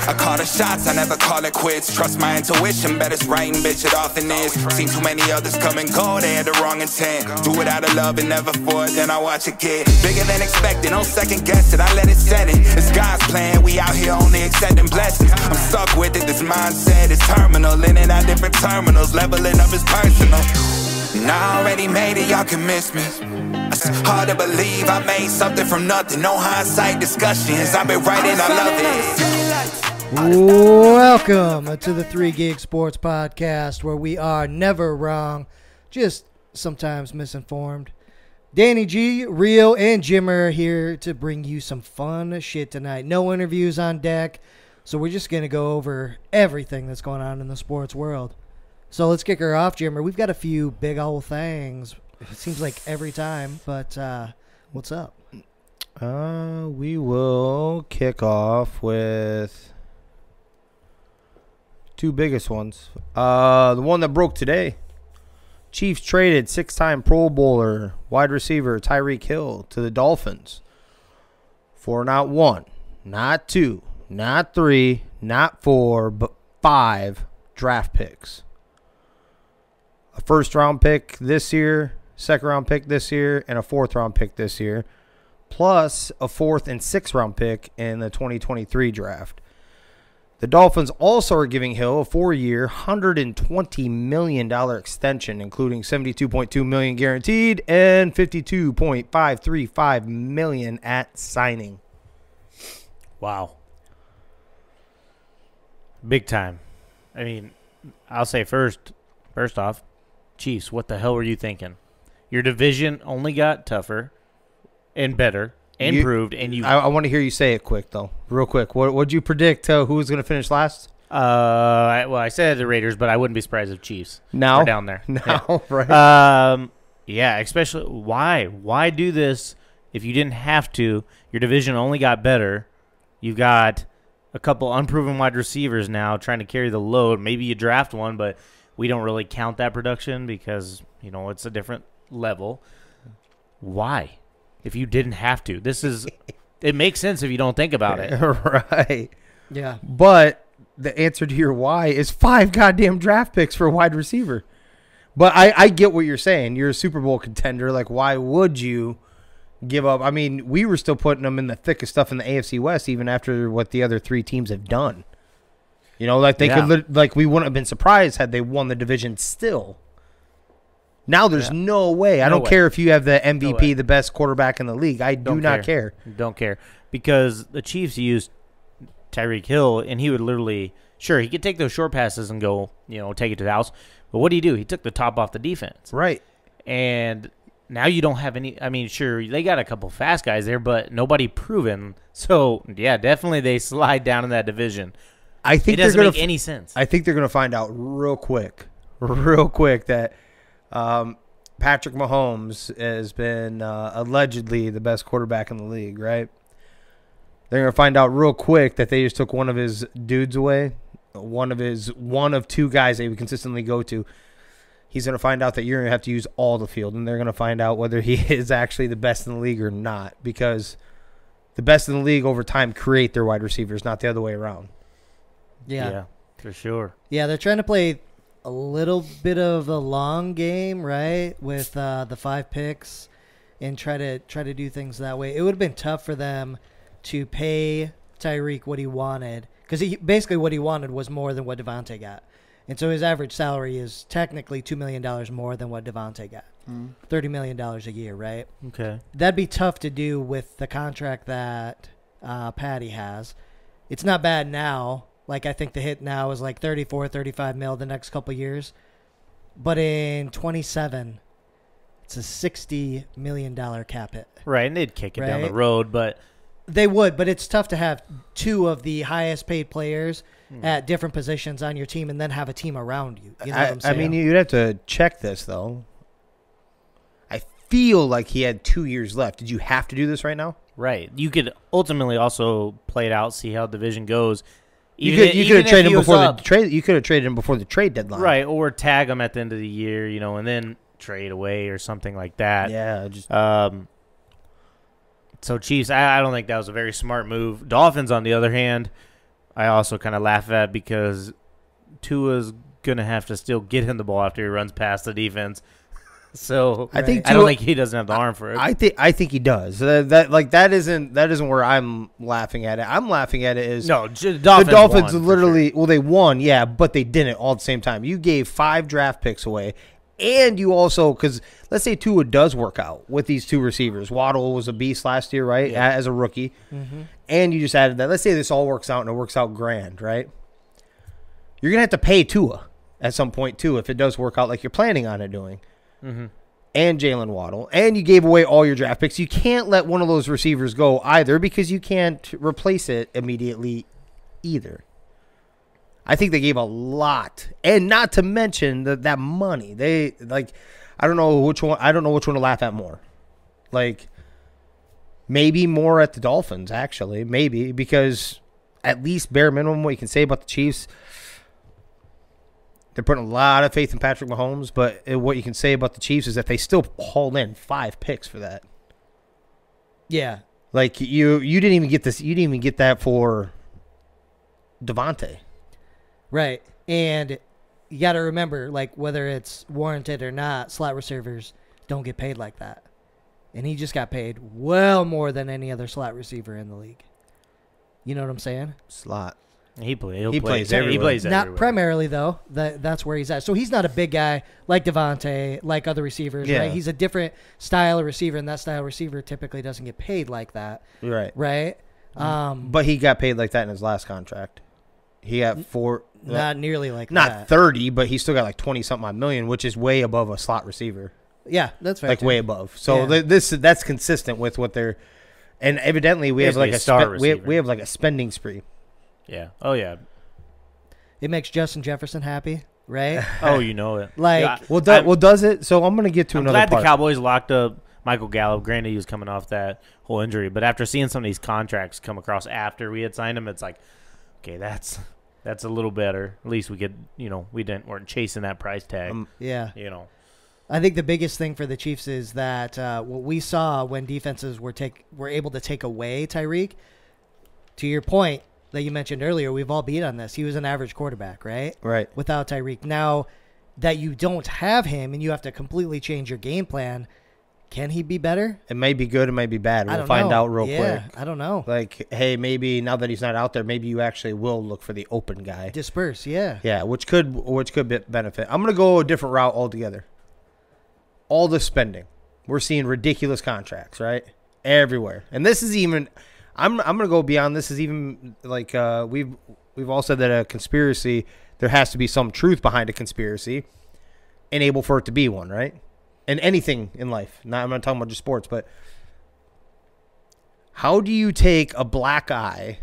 I call the shots, I never call it quits. Trust my intuition, bet it's right and bitch it often is. Seen too many others come and go, they had the wrong intent. Do it out of love and never for it, then I watch it get bigger than expected. Don't second guess it, I let it set it. It's God's plan, we out here only accepting blessings. I'm stuck with it, this mindset is terminal. In and out different terminals, leveling up is personal. And I already made it, y'all can miss me. It's hard to believe I made something from nothing. No hindsight discussions, I've been writing, I love it. Welcome to the 3 Gig Sports Podcast, where we are never wrong, just sometimes misinformed. Danny G, Rio, and Jim are here to bring you some fun shit tonight. No interviews on deck, so we're just going to go over everything that's going on in the sports world. So let's kick her off, Jimmer. We've got a few big old things. It seems like every time, but what's up? We will kick off with two biggest ones. The one that broke today. Chiefs traded 6-time Pro Bowler wide receiver Tyreek Hill to the Dolphins for not 1, not 2, not 3, not 4, but 5 draft picks. A first-round pick this year, second-round pick this year, and a fourth-round pick this year, plus a fourth and sixth-round pick in the 2023 draft. The Dolphins also are giving Hill a 4-year, $120 million extension, including $72.2 million guaranteed and $52.535 million at signing. Wow. Big time. I mean, I'll say first off, Chiefs, what the hell were you thinking? Your division only got tougher and better and improved. And I want to hear you say it quick, though. Real quick. What'd you predict who was going to finish last? I said the Raiders, but I wouldn't be surprised if Chiefs were down there. No, yeah. Right. Yeah, especially why? Why do this if you didn't have to? Your division only got better. You've got a couple unproven wide receivers now trying to carry the load. Maybe you draft one, but we don't really count that production because, it's a different level. Why? If you didn't have to. It makes sense if you don't think about it. Right. Yeah. But the answer to your why is 5 goddamn draft picks for a wide receiver. But I get what you're saying. You're a Super Bowl contender. Like, why would you give up? I mean, we were still putting them in the thick of stuff in the AFC West even after what the other 3 teams have done. We wouldn't have been surprised had they won the division still. Now there's no way. I don't care if you have the MVP, the best quarterback in the league. I do not care. Don't care. Because the Chiefs used Tyreek Hill, and he would literally, sure, he could take those short passes and go, take it to the house. But what do? He took the top off the defense. Right. And now you don't have any. I mean, sure, they got a couple fast guys there, but nobody proven. So, yeah, definitely they slide down in that division. I think it doesn't make any sense. I think they're going to find out real quick that Patrick Mahomes has been allegedly the best quarterback in the league, right? They're going to find out real quick that they just took one of his dudes away, one of 2 guys they would consistently go to. He's going to find out that you're going to have to use all the field, and they're going to find out whether he is actually the best in the league or not, because the best in the league over time create their wide receivers, not the other way around. Yeah, for sure. Yeah, they're trying to play a little bit of a long game, right, with the 5 picks and try to do things that way. It would have been tough for them to pay Tyreek what he wanted, because basically what he wanted was more than what Devontae got. And so his average salary is technically $2 million more than what Devontae got. $30 million a year, right? Okay. That'd be tough to do with the contract that Patty has. It's not bad now. Like, I think the hit now is like 34, 35 mil the next couple years. But in 27, it's a $60 million cap hit. Right, and they'd kick it down the road, but they would, but it's tough to have 2 of the highest paid players at different positions on your team and then have a team around you. You know what I'm saying? I mean, you'd have to check this, though. I feel like he had 2 years left. Did you have to do this right now? Right. You could ultimately also play it out, see how the division goes. You could have traded him before the trade. You could have traded him before the trade deadline, right? Or tag him at the end of the year, and then trade away or something like that. Yeah. So Chiefs, I don't think that was a very smart move. Dolphins, on the other hand, I also kind of laugh at because Tua's going to have to still get him the ball after he runs past the defense. So I don't think he doesn't have the arm for it. I think he does. That isn't where I'm laughing at it. I'm laughing at it is the Dolphins literally they won, yeah, but they didn't all at the same time. You gave 5 draft picks away, and you also because let's say Tua does work out with these 2 receivers. Waddle was a beast last year, right, as a rookie, and you just added that. Let's say this all works out and it works out grand, right? You're gonna have to pay Tua at some point too if it does work out like you're planning on it doing. And Jalen Waddle, and you gave away all your draft picks. You can't let one of those receivers go either because you can't replace it immediately either. I think they gave a lot, and not to mention that money. They I don't know which one to laugh at more. Like maybe more at the Dolphins actually, maybe because at least bare minimum what you can say about the Chiefs. They're putting a lot of faith in Patrick Mahomes, but what you can say about the Chiefs is that they still hauled in 5 picks for that. Yeah, like you didn't even get this. You didn't even get that for Devontae, right? And you got to remember, like whether it's warranted or not, slot receivers don't get paid like that, and he just got paid well more than any other slot receiver in the league. You know what I'm saying? Slot. He plays everywhere. He plays not everywhere. primarily though. That's where he's at. So he's not a big guy like Devontae, like other receivers, right? He's a different style of receiver, and that style of receiver typically doesn't get paid like that, right? But he got paid like that in his last contract. He got 4, not nearly like not that. 30, but he still got like 20-something million, which is way above a slot receiver. Yeah, that's fair. Like way above. So that's consistent with what they're, and evidently we have like we have like a spending spree. Yeah. Oh, yeah. It makes Justin Jefferson happy, right? Oh, you know it. Like, does it? So I'm going to get to another part. I'm glad the Cowboys locked up Michael Gallup. Granted, he was coming off that whole injury, but after seeing some of these contracts come across after we had signed him, it's like, okay, that's a little better. At least we could, we weren't chasing that price tag. I think the biggest thing for the Chiefs is that what we saw when defenses were able to take away Tyreek. To your point that you mentioned earlier, we've all beat on this. He was an average quarterback, right? Right. Without Tyreek. Now that you don't have him and you have to completely change your game plan, can he be better? It may be good. It may be bad. We'll find out real quick. I don't know. Like, hey, maybe now that he's not out there, maybe you actually will look for the open guy. Disperse, yeah. Yeah, which could benefit. I'm going to go a different route altogether. All the spending. We're seeing ridiculous contracts, right? Everywhere. And this is even... I'm gonna go beyond this. Is even like we've all said that a conspiracy, there has to be some truth behind a conspiracy, and able for it to be one, right? And anything in life. I'm not talking about just sports, but how do you take a black eye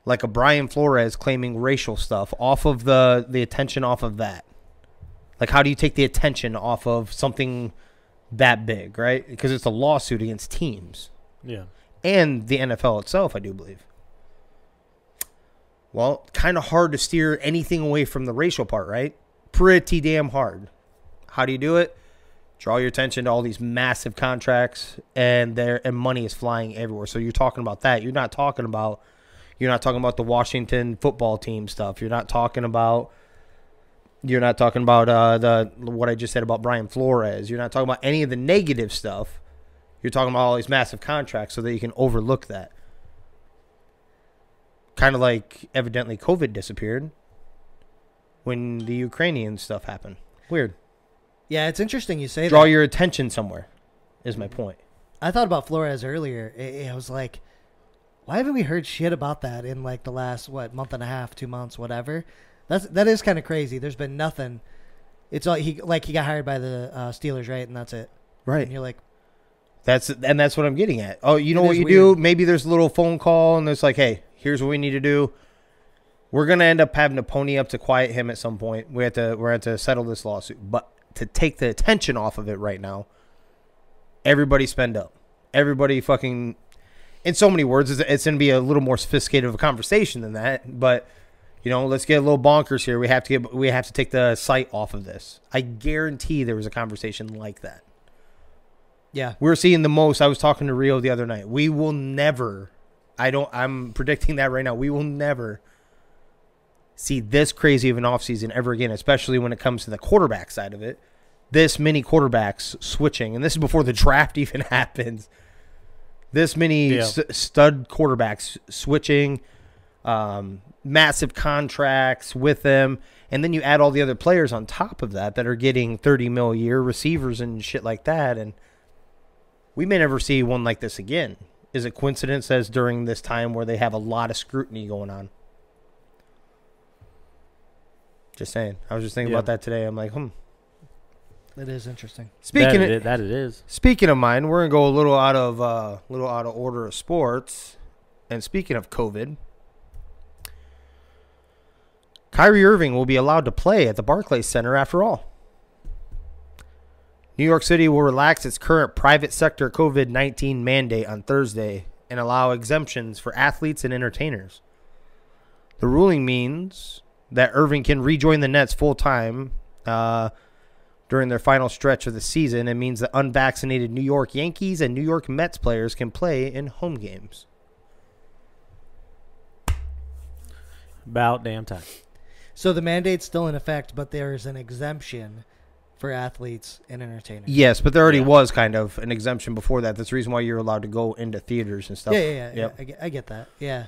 like a Brian Flores claiming racial stuff off of the attention off of that? Like, how do you take the attention off of something that big, right? Because it's a lawsuit against teams. Yeah. And the NFL itself, I do believe. Well, kind of hard to steer anything away from the racial part, right? Pretty damn hard. How do you do it? Draw your attention to all these massive contracts, and money is flying everywhere. So you're talking about that. You're not talking about the Washington football team stuff. You're not talking about what I just said about Brian Flores. You're not talking about any of the negative stuff. You're talking about all these massive contracts so that you can overlook that. Kind of like evidently COVID disappeared when the Ukrainian stuff happened. Weird. Yeah, it's interesting you say that. Draw your attention somewhere is my point. I thought about Flores earlier. I was like, why haven't we heard shit about that in like the last, month and a half, 2 months, whatever? That is kind of crazy. There's been nothing. It's all he got hired by the Steelers, right? And that's it. Right. And you're like, That's what I'm getting at. Oh, you know what you do? Maybe there's a little phone call and it's like, hey, here's what we need to do. We're gonna end up having to pony up to quiet him at some point. We're going to settle this lawsuit. But to take the attention off of it right now, everybody spend up. Everybody fucking, in so many words, it's gonna be a little more sophisticated of a conversation than that. But let's get a little bonkers here. We have to take the sight off of this. I guarantee there was a conversation like that. Yeah. We're seeing the most. I was talking to Rio the other night. We will never, I'm predicting that right now. We will never see this crazy of an offseason ever again, especially when it comes to the quarterback side of it. This many quarterbacks switching, and this is before the draft even happens. This many stud quarterbacks switching, massive contracts with them, and then you add all the other players on top of that are getting $30 million a year, receivers and shit like that, and we may never see one like this again. Is it coincidence as during this time where they have a lot of scrutiny going on? Just saying. I was just thinking about that today. I'm like, It is interesting. Speaking of mine, we're gonna go a little out of order of sports. And speaking of COVID, Kyrie Irving will be allowed to play at the Barclays Center after all. New York City will relax its current private sector COVID-19 mandate on Thursday and allow exemptions for athletes and entertainers. The ruling means that Irving can rejoin the Nets full-time during their final stretch of the season. It means that unvaccinated New York Yankees and New York Mets players can play in home games. About damn time. So the mandate's still in effect, but there is an exemption for athletes and entertainers. Yes, but there already was kind of an exemption before that. That's the reason why you're allowed to go into theaters and stuff. Yeah. I get that. Yeah.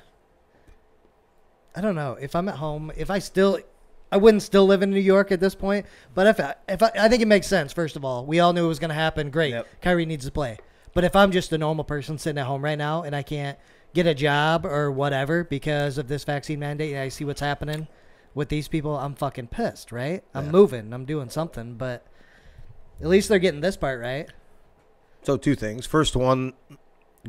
I don't know. If I'm at home, I wouldn't still live in New York at this point. But I think it makes sense, first of all. We all knew it was going to happen. Great. Yep. Kyrie needs to play. But if I'm just a normal person sitting at home right now and I can't get a job or whatever because of this vaccine mandate and I see what's happening with these people, I'm fucking pissed, right? I'm moving. I'm doing something. But at least they're getting this part right. So two things. First one,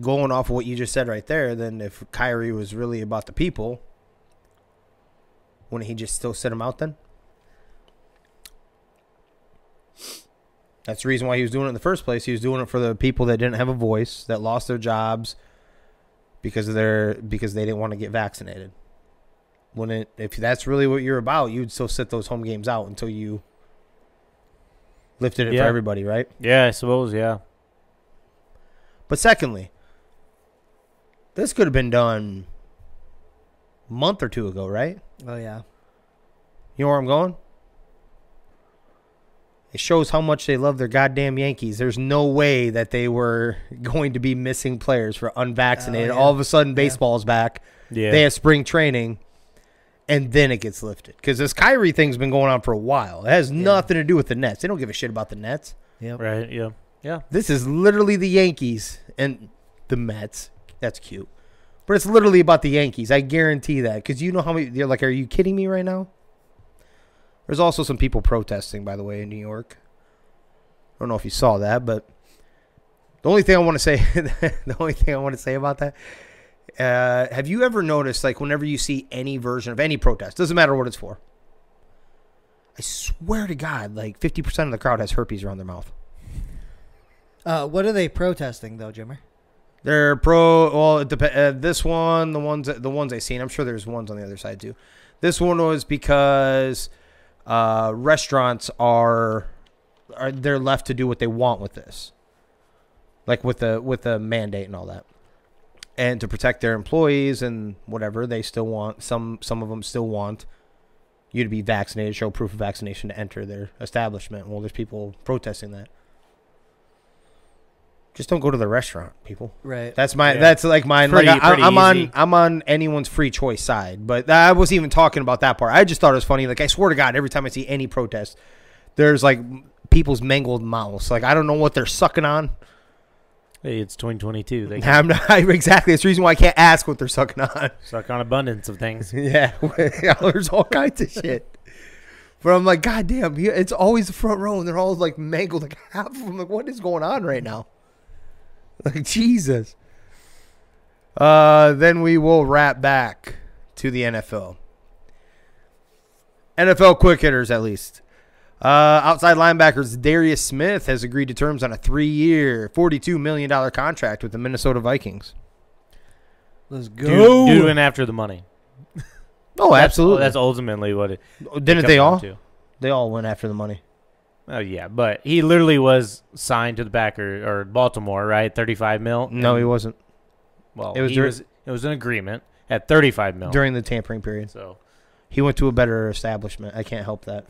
going off of what you just said right there, then if Kyrie was really about the people, wouldn't he just still sit him out then? That's the reason why he was doing it in the first place. He was doing it for the people that didn't have a voice, that lost their jobs because they didn't want to get vaccinated. If that's really what you're about, you'd still sit those home games out until you lifted it for everybody, right? Yeah, I suppose, yeah. But secondly, this could have been done a month or two ago, right? Oh, yeah. You know where I'm going? It shows how much they love their goddamn Yankees. There's no way that they were going to be missing players for unvaccinated. All of a sudden, baseball's back. Yeah. They have spring training, and then it gets lifted. Because this Kyrie thing's been going on for a while. It has nothing to do with the Nets. They don't give a shit about the Nets. Yep. Right, yeah. Yeah. This is literally the Yankees and the Mets. That's cute. But it's literally about the Yankees. I guarantee that. Because you know how many... You're like, are you kidding me right now? There's also some people protesting, by the way, in New York. I don't know if you saw that, but the only thing I want to say... about that... have you ever noticed, like, whenever you see any version of any protest, doesn't matter what it's for, I swear to God, like, 50% of the crowd has herpes around their mouth. What are they protesting, though, Jimmer? They're well, it this one, the ones I seen, I'm sure there's ones on the other side too. This one was because restaurants they're left to do what they want with this, like with the mandate and all that, and to protect their employees and whatever. They still want some of them still want you to be vaccinated, show proof of vaccination to enter their establishment. Well, there's people protesting that. Just don't go to the restaurant, people. Right. That's like mine. Pretty, like easy. I'm on anyone's free choice side, but I wasn't even talking about that part. I just thought it was funny. Like, I swear to God, every time I see any protest, there's like people's mangled mouths. Like, I don't know what they're sucking on. Hey, it's 2022. Exactly. That's the reason why I can't ask what they're sucking on. Suck on abundance of things. Yeah. There's all kinds of shit. But I'm like, God damn, it's always the front row, and they're all like mangled. Like, half of them, like, what is going on right now? Like, Jesus. Then we will wrap back to the NFL. NFL quick hitters, at least. Outside linebackers Darius Smith has agreed to terms on a 3-year, $42 million contract with the Minnesota Vikings. Let's go. Doing after the money. Oh, absolutely. That's ultimately what it didn't they all? They all went after the money. Oh, yeah, but he literally was signed to the Packers or Baltimore, right? $35 million. No, he wasn't. Well, It was an agreement at $35 million during the tampering period. So he went to a better establishment. I can't help that.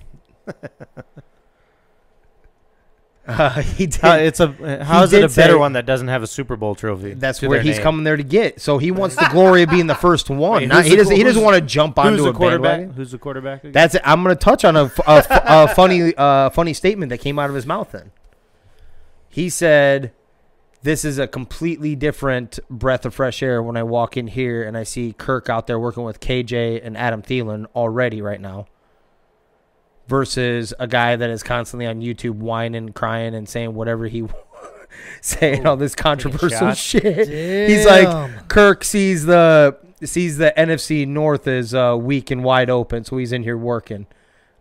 He did. how is it a better one that doesn't have a Super Bowl trophy? That's to where their he's name? coming there to get. So he wants the glory of being the first one. Wait, He doesn't want to jump Who's onto the a quarterback? bandwagon. Who's the quarterback again? That's it. I'm going to touch on a funny statement that came out of his mouth then. He said, this is a completely different breath of fresh air when I walk in here and I see Kirk out there working with KJ and Adam Thielen already right now versus a guy that is constantly on YouTube whining, crying, and saying whatever he saying all this controversial shit. Damn. He's like, Kirk sees the NFC North as weak and wide open, so he's in here working.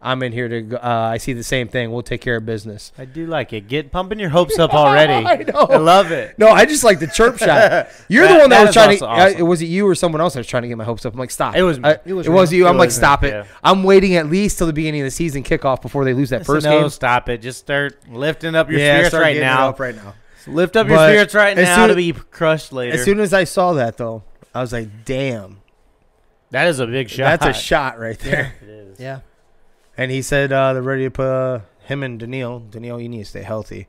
I'm in here to I see the same thing. We'll take care of business. I do like it. Get pumping your hopes up already. I know. I love it. No, I just like the chirp shot. You're the one that was is trying to. also awesome. Was it you or someone else that was trying to get my hopes up? I'm like, stop. It was me. It was you. I'm It like, was me, stop it. yeah. I'm waiting at least till the beginning of the season kickoff before they lose that first game. Stop it. Just start lifting up your Yeah, spirits start right getting it now. up right now. Lift up your But spirits right as now soon- to be crushed later. As soon as I saw that, though, I was like, damn, That is a big shot. that's a shot right there. It is. Yeah. And he said they're ready to put him and Daniil, you need to stay healthy.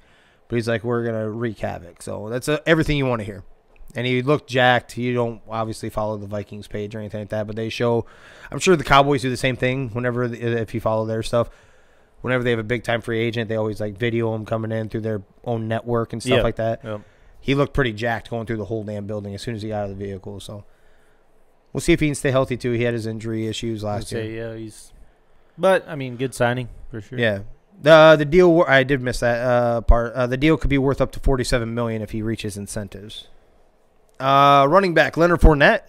But he's like, we're going to wreak havoc. So that's everything you want to hear. And he looked jacked. You don't obviously follow the Vikings page or anything like that, but they show – I'm sure the Cowboys do the same thing whenever – if you follow their stuff. Whenever they have a big-time free agent, they always like video him coming in through their own network and stuff like that. Yep. He looked pretty jacked going through the whole damn building as soon as he got out of the vehicle. So we'll see if he can stay healthy, too. He had his injury issues last year. Yeah, he's – but, I mean, good signing for sure. Yeah. The deal, I did miss that part. The deal could be worth up to $47 million if he reaches incentives. Running back Leonard Fournette,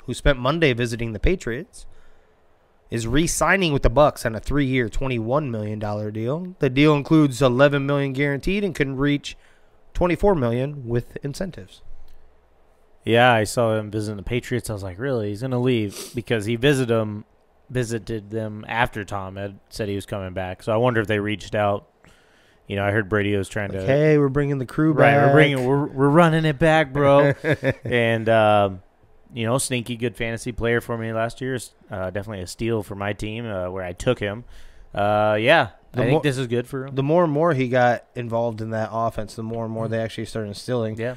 who spent Monday visiting the Patriots, is re-signing with the Bucs on a 3-year, $21 million deal. The deal includes $11 million guaranteed and can reach $24 million with incentives. Yeah, I saw him visiting the Patriots. I was like, really? He's going to leave because he visited them after Tom had said he was coming back. So I wonder if they reached out. You know, I heard Brady was trying to. Hey, we're bringing the crew back. Right, we're running it back, bro. And you know, sneaky good fantasy player for me last year. Definitely a steal for my team where I took him. Yeah, I think this is good for him. The more and more he got involved in that offense, the more and more they actually started instilling. Yeah.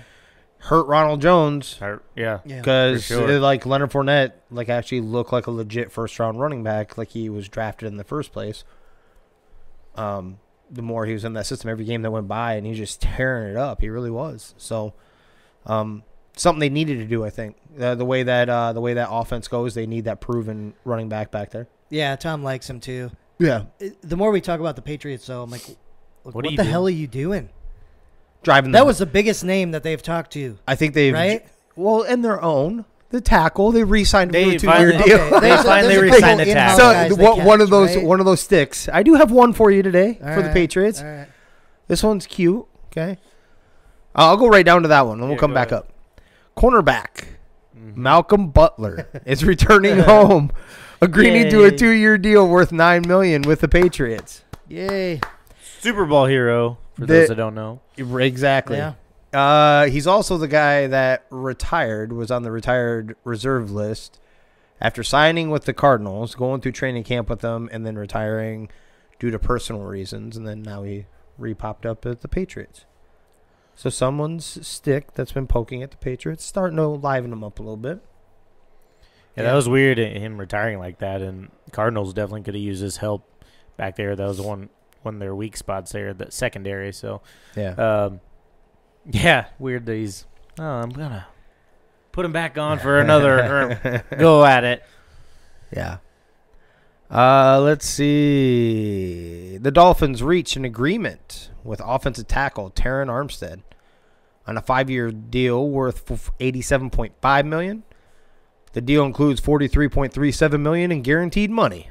Hurt Ronald Jones. Yeah. Because sure. like Leonard Fournette like actually looked like a legit first-round running back, like he was drafted in the first place. The more he was in that system, every game that went by, and he was just tearing it up. He really was. So, something they needed to do, I think. The way that offense goes, they need that proven running back there. Yeah, Tom likes him too. Yeah, The more we talk about the Patriots, though, I'm like, look, what are you the doing? hell are you doing? driving. That was the biggest name that they've talked to. I think they've right. Well, in their own. The tackle they re-signed They for a 2-year finally- deal. okay, they finally there's a re-signed couple the tackle. in-house So guys they one of catch, those right? one of those sticks. I do have one for you today All for the right, Patriots. all right. This one's cute. Okay, I'll go right down to that one, and we'll come go back ahead. up. Cornerback Malcolm Butler is returning home, agreeing to a Yay. 2-year deal worth $9 million with the Patriots. Yay. Super Bowl hero, for those that don't know. Exactly. Yeah. He's also the guy that was on the retired reserve list after signing with the Cardinals, going through training camp with them, and then retiring due to personal reasons, and then now he re-popped up at the Patriots. So someone's stick that's been poking at the Patriots starting to liven them up a little bit. Yeah, that was weird, him retiring like that, and Cardinals definitely could have used his help back there. That was one of their weak spots there, the secondary. So, Yeah. yeah, weird that he's, I'm going to put him back on for another go at it. Yeah. Let's see. The Dolphins reached an agreement with offensive tackle Taryn Armstead on a 5-year deal worth $87.5 million. The deal includes $43.37 million in guaranteed money.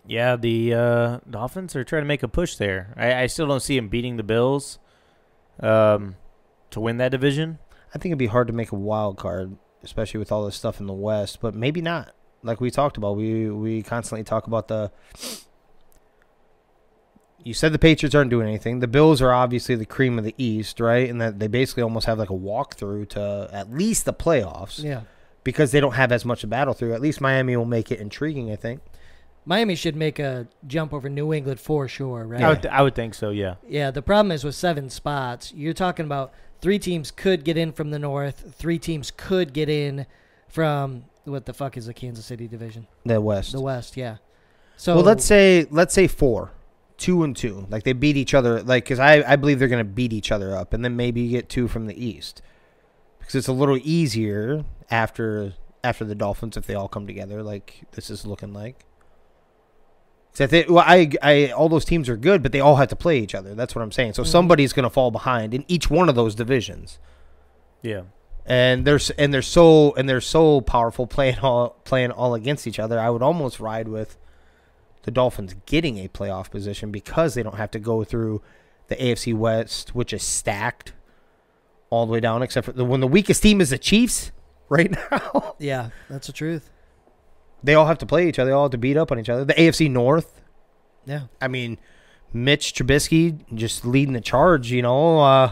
Yeah, the Dolphins are trying to make a push there. I still don't see him beating the Bills to win that division. I think it'd be hard to make a wild card, especially with all this stuff in the West, but maybe not. Like we talked about, we constantly talk about you said the Patriots aren't doing anything. The Bills are obviously the cream of the East, right? And that they basically almost have like a walkthrough to at least the playoffs. Yeah. Because they don't have as much to battle through. At least Miami will make it intriguing, I think. Miami should make a jump over New England for sure, right? I would think so, yeah. Yeah, the problem is with 7 spots, you're talking about 3 teams could get in from the North. 3 teams could get in from, what the fuck is the Kansas City division? The West. The West, yeah. So well, let's say 4, 2 and 2. Like they beat each other. Like because I believe they're going to beat each other up, and then maybe you get 2 from the East because it's a little easier after the Dolphins if they all come together. Like this is looking like. So all those teams are good, but they all have to play each other. That's what I'm saying. So somebody's going to fall behind in each one of those divisions. Yeah. And they're so powerful playing all against each other. I would almost ride with the Dolphins getting a playoff position because they don't have to go through the AFC West, which is stacked all the way down, except for when the weakest team is the Chiefs right now. Yeah, that's the truth. They all have to play each other. They all have to beat up on each other. The AFC North. Yeah. I mean, Mitch Trubisky just leading the charge, you know.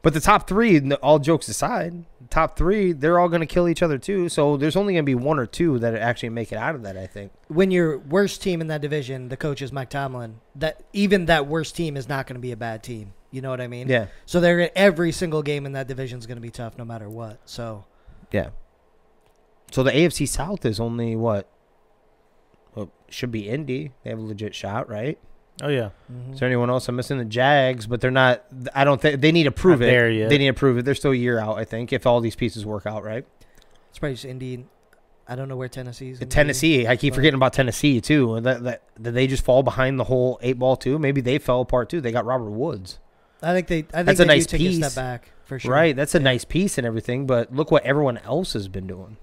But the top 3, all jokes aside, the top 3, they're all going to kill each other too. So there's only going to be 1 or 2 that actually make it out of that, I think. When your worst team in that division, the coach is Mike Tomlin, that worst team is not going to be a bad team. You know what I mean? Yeah. So every single game in that division is going to be tough no matter what. So. Yeah. So the AFC South is only what? Well, should be Indy. They have a legit shot, right? Oh, yeah. Mm-hmm. Is there anyone else? I'm missing the Jags, but they're not. I don't think they need to prove Not it. there yet. They need to prove it. They're still a year out, I think, if all these pieces work out, right? It's probably just Indy. I don't know where Tennessee's. Tennessee. I keep forgetting about Tennessee, too. Did they just fall behind the whole 8 ball, too? Maybe they fell apart, too. They got Robert Woods. I think That's they a nice do take piece. a step back, for sure. Right. That's a nice piece and everything, but look what everyone else has been doing.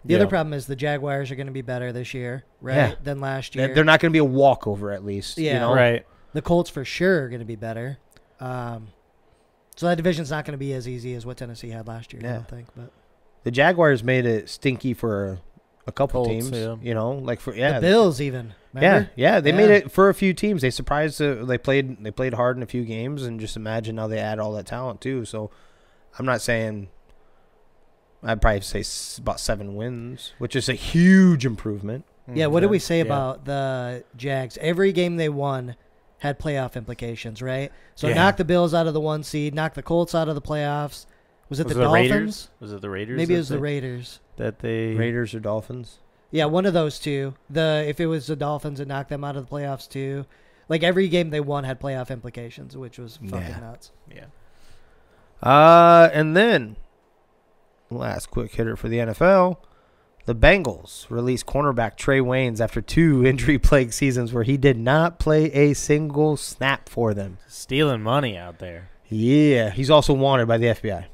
The other problem is the Jaguars are going to be better this year, right, Yeah. than last year. They're not going to be a walkover, at least. Yeah. You know? Right. The Colts for sure are going to be better. So that division's not going to be as easy as what Tennessee had last year, I don't think. But the Jaguars made it stinky for a couple Colts, teams, yeah. you know, like for the Bills even. Remember? Yeah, they made it for a few teams. They surprised. They played hard in a few games, and just imagine now they add all that talent too. So, I'm not saying. I'd probably say about 7 wins, which is a huge improvement. Yeah. What did we say about the Jags? Every game they won had playoff implications, right? So knock the Bills out of the 1 seed, knock the Colts out of the playoffs. Was it the Dolphins? Raiders? Was it the Raiders? Maybe it was the Raiders. Raiders or Dolphins. Yeah, one of those two. If it was the Dolphins, it knocked them out of the playoffs too. Like every game they won had playoff implications, which was fucking nuts. Yeah. And then last quick hitter for the NFL, the Bengals released cornerback Trey Waynes after 2 injury-plagued seasons where he did not play a single snap for them. Stealing money out there. Yeah, he's also wanted by the FBI.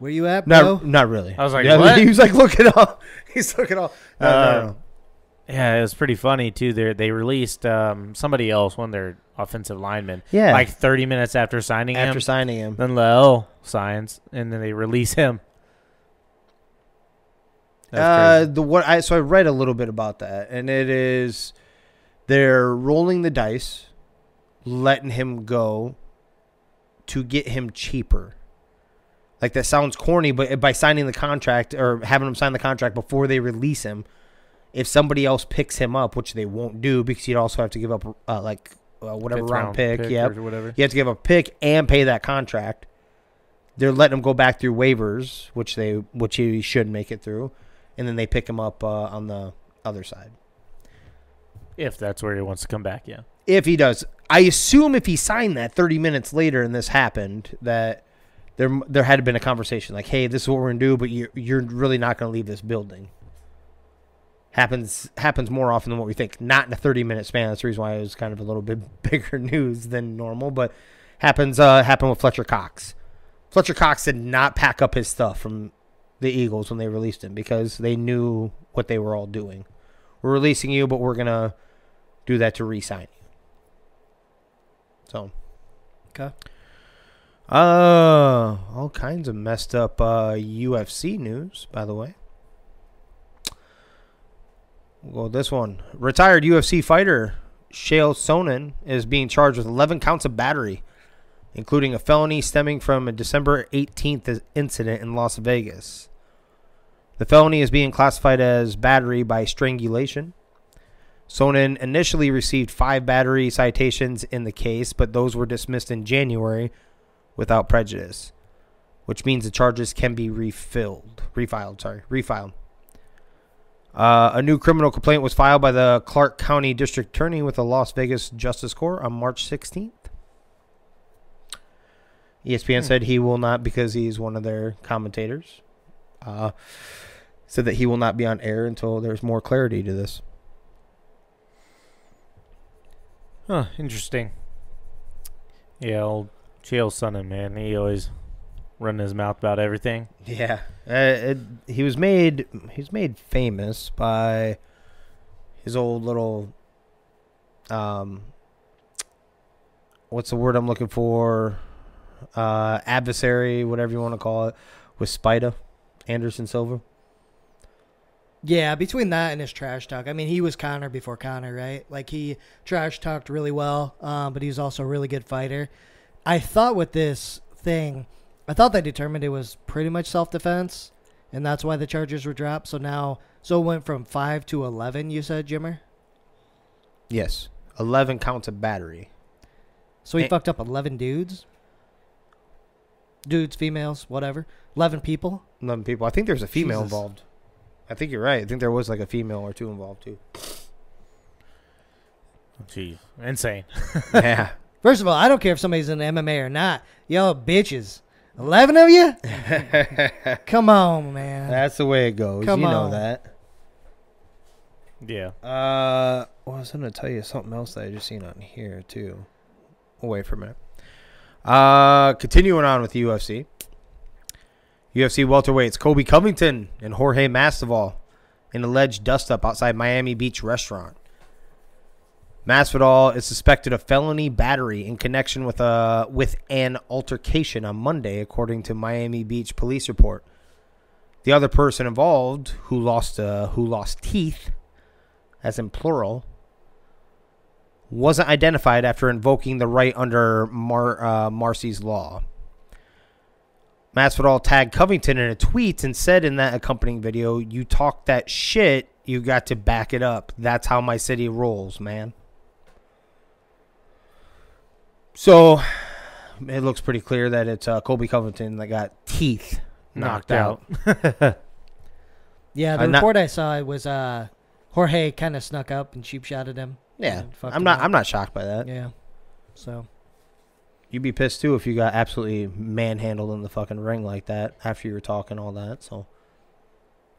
Where you at, bro? Not really. I was like, what? He was like, look it up. He's looking up. No. Yeah, it was pretty funny, too. They released somebody else, one of their offensive linemen, Yeah. like 30 minutes after signing him. Then Lel signs, and then they release him. So I read a little bit about that, and it is they're rolling the dice, letting him go to get him cheaper. Like, that sounds corny, but by signing the contract or having him sign the contract before they release him, if somebody else picks him up, which they won't do because you'd also have to give up whatever round pick. Or whatever. You have to give a pick and pay that contract. They're letting him go back through waivers, which he should make it through, and then they pick him up on the other side. If that's where he wants to come back, yeah. If he does. I assume if he signed that 30 minutes later and this happened, that there had been a conversation like, hey, this is what we're going to do, but you're really not going to leave this building. Happens more often than what we think. Not in a 30-minute span. That's the reason why it was kind of a little bit bigger news than normal, but happened with Fletcher Cox. Fletcher Cox did not pack up his stuff from the Eagles when they released him because they knew what they were all doing. We're releasing you, but we're going to do that to re-sign you. So. Okay. All kinds of messed up UFC news, by the way. We'll go with this one. Retired UFC fighter Sonnen is being charged with 11 counts of battery, including a felony stemming from a December 18th incident in Las Vegas. The felony is being classified as battery by strangulation. Sonnen initially received 5 battery citations in the case, but those were dismissed in January without prejudice, which means the charges can be refiled. A new criminal complaint was filed by the Clark County District Attorney with the Las Vegas Justice Court on March 16th. ESPN said he will not, because he's one of their commentators, said that he will not be on air until there's more clarity to this. Huh, interesting. Yeah, old Chael Sonnen, man. He always running his mouth about everything. Yeah. He was made famous by his old little what's the word I'm looking for? Adversary, whatever you want to call it, with Spida, Anderson Silva. Yeah, between that and his trash talk. I mean, he was Conor before Conor, right? Like, he trash talked really well, but he was also a really good fighter. I thought with this thing, I thought they determined it was pretty much self-defense, and that's why the charges were dropped. So it went from 5 to 11, you said, Jimmer? Yes. 11 counts of battery. So he fucked up 11 dudes? Dudes, females, whatever. 11 people? 11 people. I think there's a female Jesus. involved. I think you're right. I think there was like a female or 2 involved too. Jeez, insane. Yeah. First of all, I don't care if somebody's in MMA or not. Yo, bitches. 11 of you? Come on, man. That's the way it goes. Come you know on. that. Yeah. Well, I was going to tell you something else that I just seen on here too. We'll wait for a minute. Continuing on with the UFC. UFC welterweights Colby Covington and Jorge Masvidal in alleged dust-up outside Miami Beach restaurant. Masvidal is suspected of felony battery in connection with an altercation on Monday, according to Miami Beach police report. The other person involved, who lost teeth, as in plural, wasn't identified after invoking the right under Marcy's law. Masvidal tagged Covington in a tweet and said in that accompanying video, "You talk that shit, you got to back it up. That's how my city rolls, man." So it looks pretty clear that it's Colby Covington that got teeth knocked out. Yeah, the report I saw, it was Jorge kind of snuck up and cheap shot at him. Yeah, Fucked I'm him not. up. I'm not shocked by that. Yeah, so You'd be pissed too if you got absolutely manhandled in the fucking ring like that after you were talking all that. So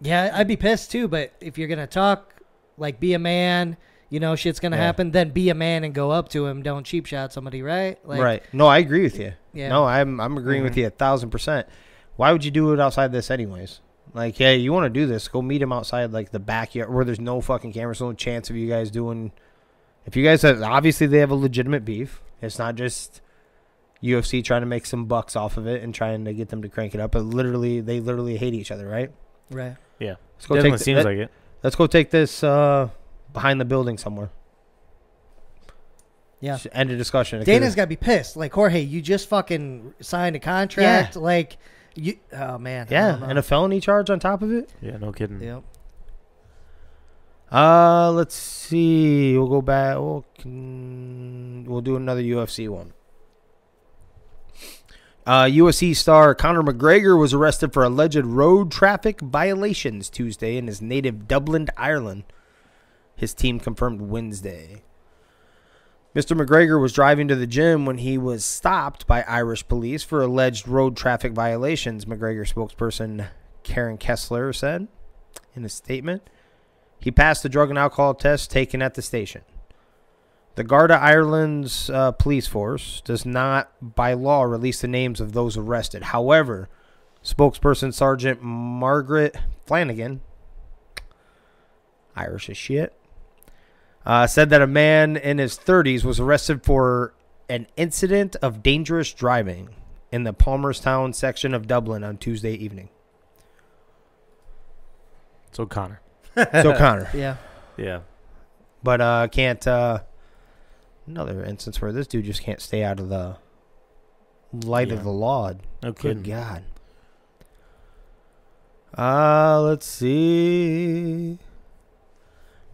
yeah, I'd be pissed too. But if you're gonna talk, like, be a man, you know shit's gonna happen. Then be a man and go up to him. Don't cheap shot somebody, right? Like, right. No, I agree with you. Yeah. No, I'm agreeing with you 1,000%. Why would you do it outside this anyways? Like, yeah, you want to do this, go meet him outside, like, the backyard where there's no fucking cameras, no chance of you guys doing. If you guys have, obviously they have a legitimate beef. It's not just UFC trying to make some bucks off of it and trying to get them to crank it up. But they literally hate each other, right? Right. Yeah. Let's go Definitely seems like it. Let's go take this behind the building somewhere. Yeah. Just end of discussion. Dana's got to be pissed. Like, Jorge, you just fucking signed a contract. Yeah. Like, you. Oh, man. Yeah, and a felony charge on top of it. Yeah, no kidding. Yep. Let's see. We'll go back. We'll do another UFC one. UFC star Conor McGregor was arrested for alleged road traffic violations Tuesday in his native Dublin, Ireland. His team confirmed Wednesday. Mr. McGregor was driving to the gym when he was stopped by Irish police for alleged road traffic violations, McGregor spokesperson Karen Kessler said in a statement. He passed the drug and alcohol test taken at the station. The Garda Ireland's police force does not, by law, release the names of those arrested. However, spokesperson Sergeant Margaret Flanagan, Irish as shit, said that a man in his 30s was arrested for an incident of dangerous driving in the Palmerstown section of Dublin on Tuesday evening. So Conor. So Conor. Yeah. Yeah. But can't Another instance where this dude just can't stay out of the light of the law. No Good kidding. God. Let's see.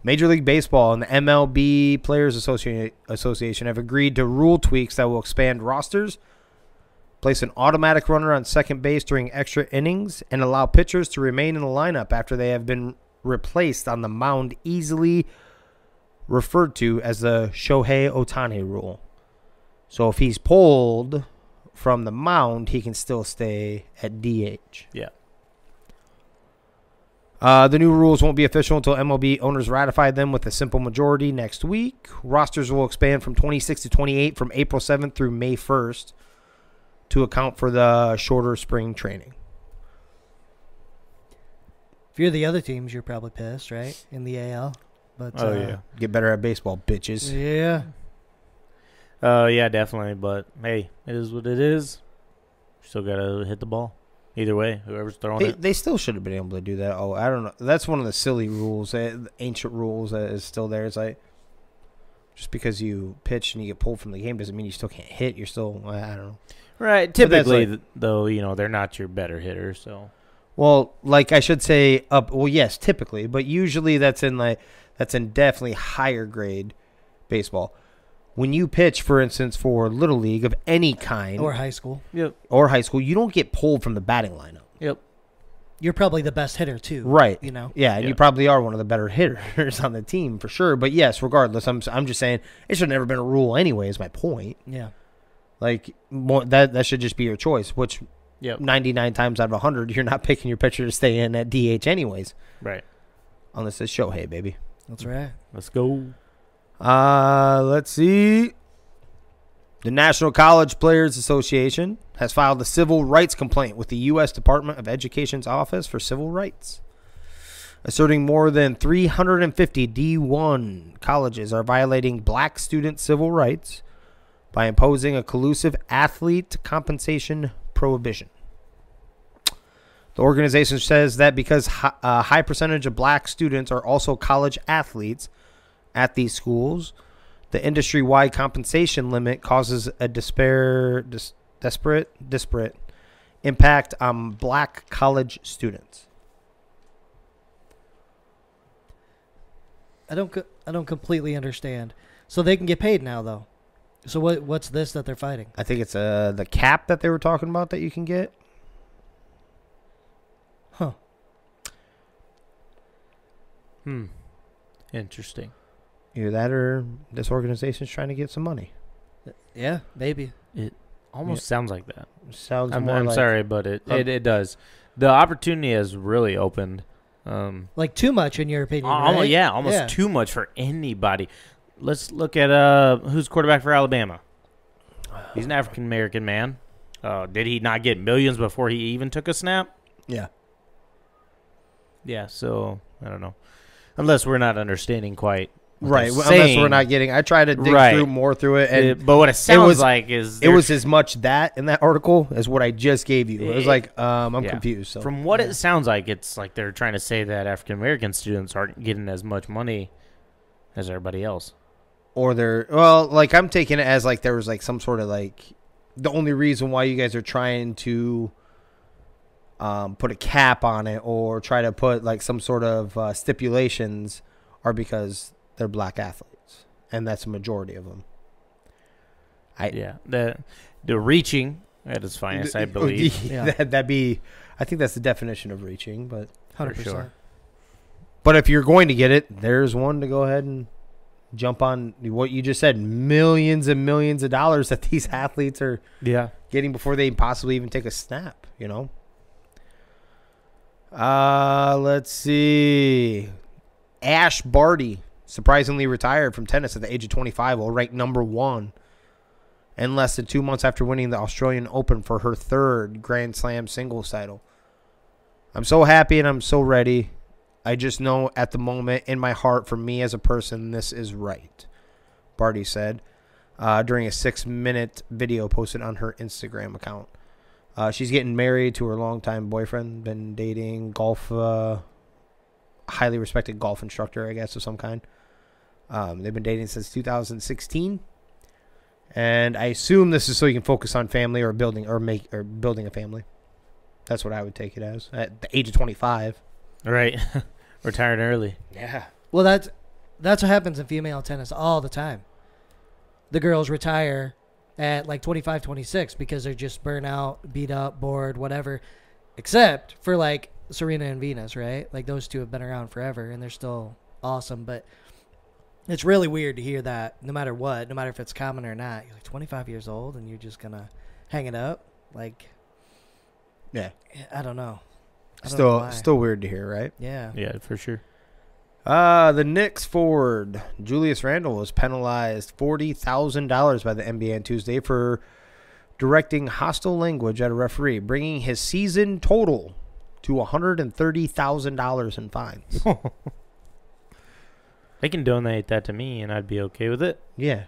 Major League Baseball and the MLB Players Association have agreed to rule tweaks that will expand rosters, place an automatic runner on second base during extra innings, and allow pitchers to remain in the lineup after they have been replaced on the mound, easily referred to as the Shohei Ohtani rule. So if he's pulled from the mound, he can still stay at DH. Yeah. The new rules won't be official until MLB owners ratify them with a simple majority next week. Rosters will expand from 26 to 28 from April 7th through May 1st to account for the shorter spring training. If you're the other teams, you're probably pissed, right? In the AL. But yeah. Get better at baseball, bitches. Yeah. Yeah, definitely. But, hey, it is what it is. Still got to hit the ball. Either way, whoever's throwing it. They still should have been able to do that. Oh, I don't know. That's one of the silly rules, the ancient rules that is still there. It's like, just because you pitch and you get pulled from the game doesn't mean you still can't hit. You're still, I don't know. Right. Typically, though, they're not your better hitters. So, well, like I should say, well, yes, typically, but usually that's in definitely higher grade baseball. When you pitch, for instance, for Little League of any kind. Or high school. Yep. Or high school, you don't get pulled from the batting lineup. Yep. You're probably the best hitter, too. Right. Yeah, and you probably are one of the better hitters on the team, for sure. But, yes, regardless, I'm just saying it should have never been a rule anyway is my point. Yeah. Like, that should just be your choice, which 99 times out of 100, you're not picking your pitcher to stay in at DH anyways. Right. Unless it's Shohei, baby. That's right. Let's go. Let's see. The National College Players Association has filed a civil rights complaint with the U.S. Department of Education's Office for Civil Rights, asserting more than 350 D1 colleges are violating black student civil rights by imposing a collusive athlete compensation prohibition. The organization says that because a high percentage of black students are also college athletes at these schools, the industry-wide compensation limit causes a disparate impact on black college students. I don't completely understand. So they can get paid now, though. So what's this that they're fighting? I think it's the cap that they were talking about that you can get. Huh. Interesting. Either that or this organization's trying to get some money. Yeah, maybe. It almost sounds like that. Sounds I'm more like... sorry, but it does. The opportunity has really opened. Like too much, in your opinion, Almost, right? almost too much for anybody. Let's look at who's quarterback for Alabama. He's an African-American man. Did he not get millions before he even took a snap? Yeah. Yeah, so I don't know. Unless we're not understanding quite. Right, unless we're not getting... I tried to dig more through it. And but what it sounds like is... It was as much that in that article as what I just gave you. It was like, I'm confused. So. From what it sounds like, it's like they're trying to say that African-American students aren't getting as much money as everybody else. Or they're... Well, like, I'm taking it as like there was like some sort of like... The only reason why you guys are trying to put a cap on it or try to put like some sort of stipulations are because... They're black athletes, and that's a majority of them. The reaching at its finest, I believe. That'd be. I think that's the definition of reaching, but 100%. Sure. But if you're going to get it, there's one to go ahead and jump on what you just said. Millions and millions of dollars that these athletes are getting before they possibly even take a snap. Let's see. Ash Barty surprisingly retired from tennis at the age of 25 while ranked number 1 and less than 2 months after winning the Australian Open for her third Grand Slam singles title. I'm so happy and I'm so ready. I just know at the moment in my heart, for me as a person, this is right, Barty said during a 6-minute video posted on her Instagram account. She's getting married to her longtime boyfriend, been dating golf, highly respected golf instructor, I guess, of some kind. They've been dating since 2016. And I assume this is so you can focus on family or building a family. That's what I would take it as at the age of 25. Right. Retired early. Yeah. Well, that's what happens in female tennis all the time. The girls retire at like 25, 26 because they're just burnt out, beat up, bored, whatever. Except for like Serena and Venus, right? Like those two have been around forever and they're still awesome. But it's really weird to hear that no matter what, no matter if it's common or not. You're like 25 years old and you're just going to hang it up. Like, Yeah. I don't know. I don't know why. Still weird to hear, right? Yeah. Yeah, for sure. The Knicks forward Julius Randle was penalized $40,000 by the NBA on Tuesday for directing hostile language at a referee, bringing his season total to $130,000 in fines. They can donate that to me, and I'd be okay with it. Yeah,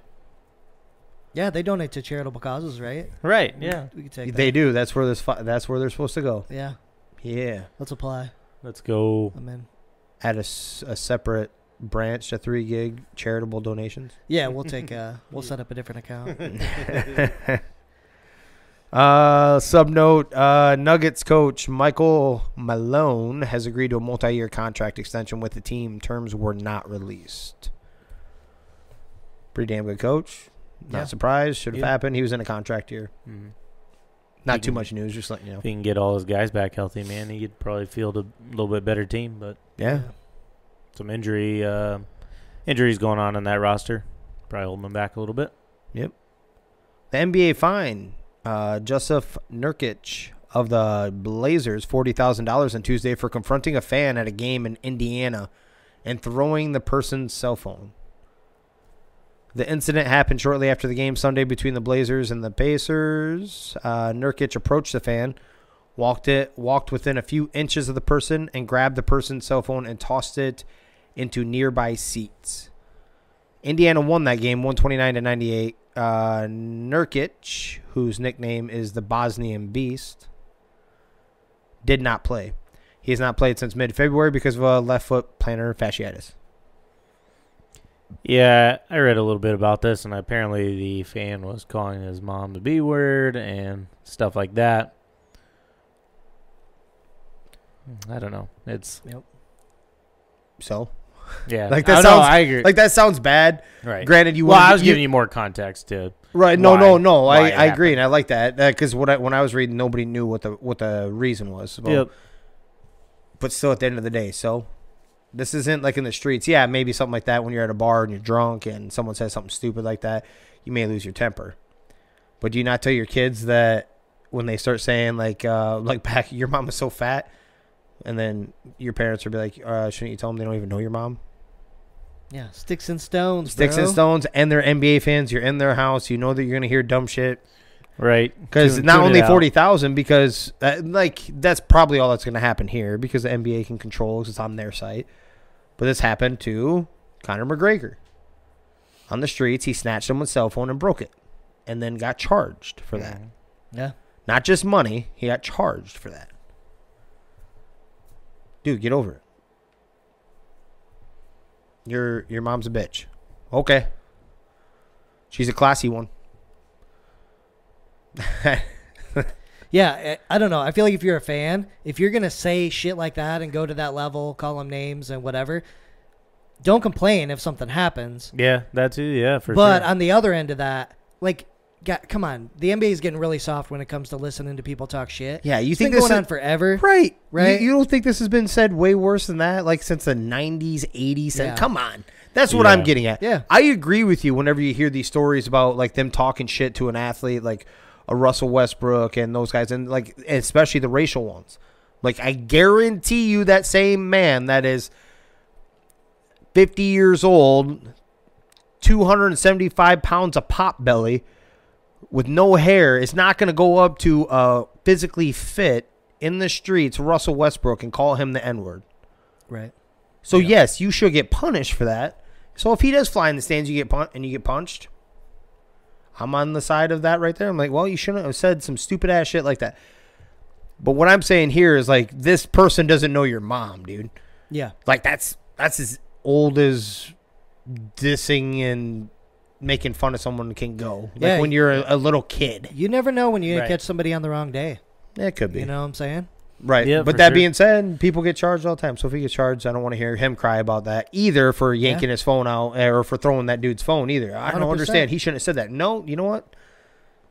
Yeah, they donate to charitable causes, right? Right. Yeah. We can take they that. do. That's where that's where they're supposed to go. Yeah. Yeah, Let's apply. Let's go. I'm in. add a separate branch to 3 gig charitable donations. Yeah, we'll take. We'll set up a different account. Sub note: Nuggets coach Michael Malone has agreed to a multi-year contract extension with the team. Terms were not released. Pretty damn good coach. Not Yeah. surprised. Should have Yeah. happened. He was in a contract year. Mm-hmm. Not too much news. Just letting you know. If he can get all his guys back healthy, man, he could probably field a little bit better team. But Yeah. some injuries going on in that roster, probably holding them back a little bit. Yep. The NBA fine Joseph Nurkic of the Blazers $40,000 on Tuesday for confronting a fan at a game in Indiana and throwing the person's cell phone. The incident happened shortly after the game Sunday between the Blazers and the Pacers. Nurkic approached the fan, walked within a few inches of the person, and grabbed the person's cell phone and tossed it into nearby seats. Indiana won that game 129-98. Nurkic, whose nickname is the Bosnian Beast, did not play. He has not played since mid-February because of a left foot plantar fasciitis. Yeah, I read a little bit about this, and apparently the fan was calling his mom the B word and stuff like that. I don't know. It's So, yeah, like that I sounds. I agree. Like that sounds bad. Right. Granted, I was giving you more context to. Right. why- No. why it I agree, and happened. I like that because when I was reading, nobody knew what the reason was. Well, Yep. But still, at the end of the day, so this isn't like in the streets. Yeah, maybe something like that when you're at a bar and you're drunk and someone says something stupid like that, you may lose your temper. But do you not tell your kids that when they start saying like back, your mom is so fat, and then your parents will be like, shouldn't you tell them they don't even know your mom? Yeah, sticks and stones. Sticks bro. and stones, and they're NBA fans. You're in their house. You know that you're gonna hear dumb shit. Right. Because not Tune it only out. 40,000, because that's probably all that's going to happen here because the NBA can control because it's on their site. But this happened to Conor McGregor. On the streets, he snatched someone's cell phone and broke it and then got charged for that. Yeah. Not just money, he got charged for that. Dude, get over it. Your mom's a bitch. Okay. She's a classy one. Yeah, I don't know. I feel like if you're a fan, if you're going to say shit like that and go to that level, call them names and whatever, don't complain if something happens. Yeah, that too. Yeah, for But sure. on the other end of that, like, come on. The NBA is getting really soft when it comes to listening to people talk shit. Yeah, you It's think been this going is- on forever. Right. Right? You don't think this has been said way worse than that? Like since the 90s, 80s? Yeah. Come on. That's what I'm Yeah. getting at. Yeah. I agree with you whenever you hear these stories about like them talking shit to an athlete like a Russell Westbrook and those guys, and like especially the racial ones. Like I guarantee you that same man that is 50 years old, 275 pounds of pop belly with no hair is not going to go up to a physically fit in the streets Russell Westbrook and call him the N-word. Right. So yes, you should get punished for that. So if he does fly in the stands, you get punched. I'm on the side of that right there. I'm like, well, you shouldn't have said some stupid ass shit like that. But what I'm saying here is like this person doesn't know your mom, dude. Yeah. Like that's as old as dissing and making fun of someone can go. Like Yeah, when you're a little kid. You never know when you Right. catch somebody on the wrong day. It could be. You know what I'm saying? Right. Yeah, but for that sure. being said, people get charged all the time. So if he gets charged, I don't want to hear him cry about that either for yanking his phone out or for throwing that dude's phone either. I don't 100%. understand. He shouldn't have said that. No, you know what?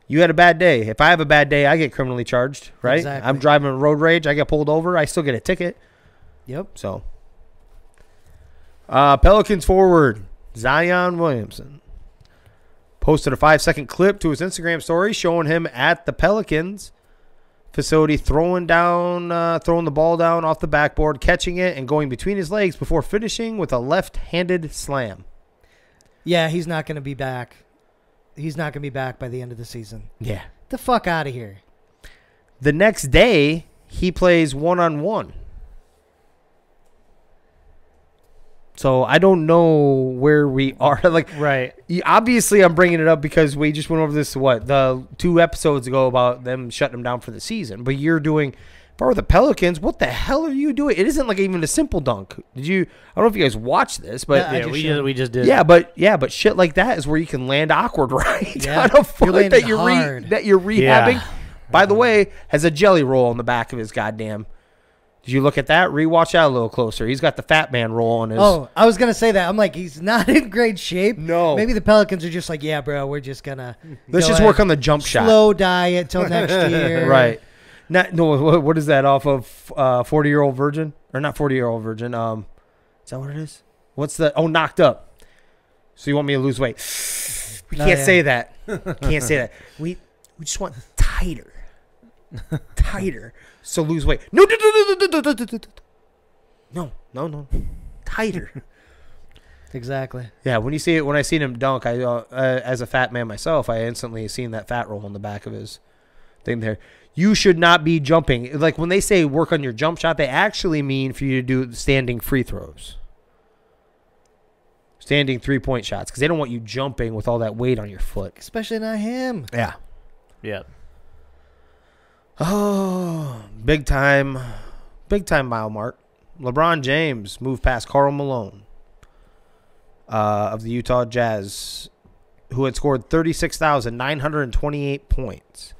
You had a bad day. If I have a bad day, I get criminally charged, right? Exactly. I'm driving road rage. I get pulled over. I still get a ticket. Yep. So, Pelicans forward Zion Williamson posted a 5-second clip to his Instagram story showing him at the Pelicans facility throwing the ball down off the backboard, catching it, and going between his legs before finishing with a left-handed slam. Yeah, he's not going to be back. He's not going to be back by the end of the season. Yeah. The fuck out of here. The next day, he plays one-on-one. So I don't know where we are. Like, Right. obviously, I'm bringing it up because we just went over this, the 2 episodes ago about them shutting him down for the season. But you're doing, for the Pelicans, what the hell are you doing? It isn't like even a simple dunk. I don't know if you guys watched this, but Yeah, I just showed- we just did. yeah, but shit like that is where you can land awkward, right? Yeah. On a foot You're landing hard. that you're rehabbing. Yeah. By the way, has a jelly roll on the back of his goddamn. Did you look at that? Rewatch that a little closer. He's got the fat man roll on his. Oh, I was going to say that. I'm like, he's not in great shape. No. Maybe the Pelicans are just like, yeah, bro, we're just going to. Let's just work on the jump shot. Slow diet till next year. Right. No, what is that off of 40-Year-Old Virgin? Or not 40-Year-Old Virgin. Is that what it is? What's the Knocked Up. So you want me to lose weight? We can't say that. Can't say that. We just want tighter. Tighter. So lose weight. No. Tighter. Exactly. Yeah, when I seen him dunk, I as a fat man myself, I instantly seen that fat roll on the back of his thing there. You should not be jumping. Like when they say work on your jump shot, they actually mean for you to do standing free throws. Standing 3-point shots, because they don't want you jumping with all that weight on your foot. Especially not him. Yeah. Yeah. Oh, big time mile mark. LeBron James moved past Karl Malone of the Utah Jazz, who had scored 36,928 points.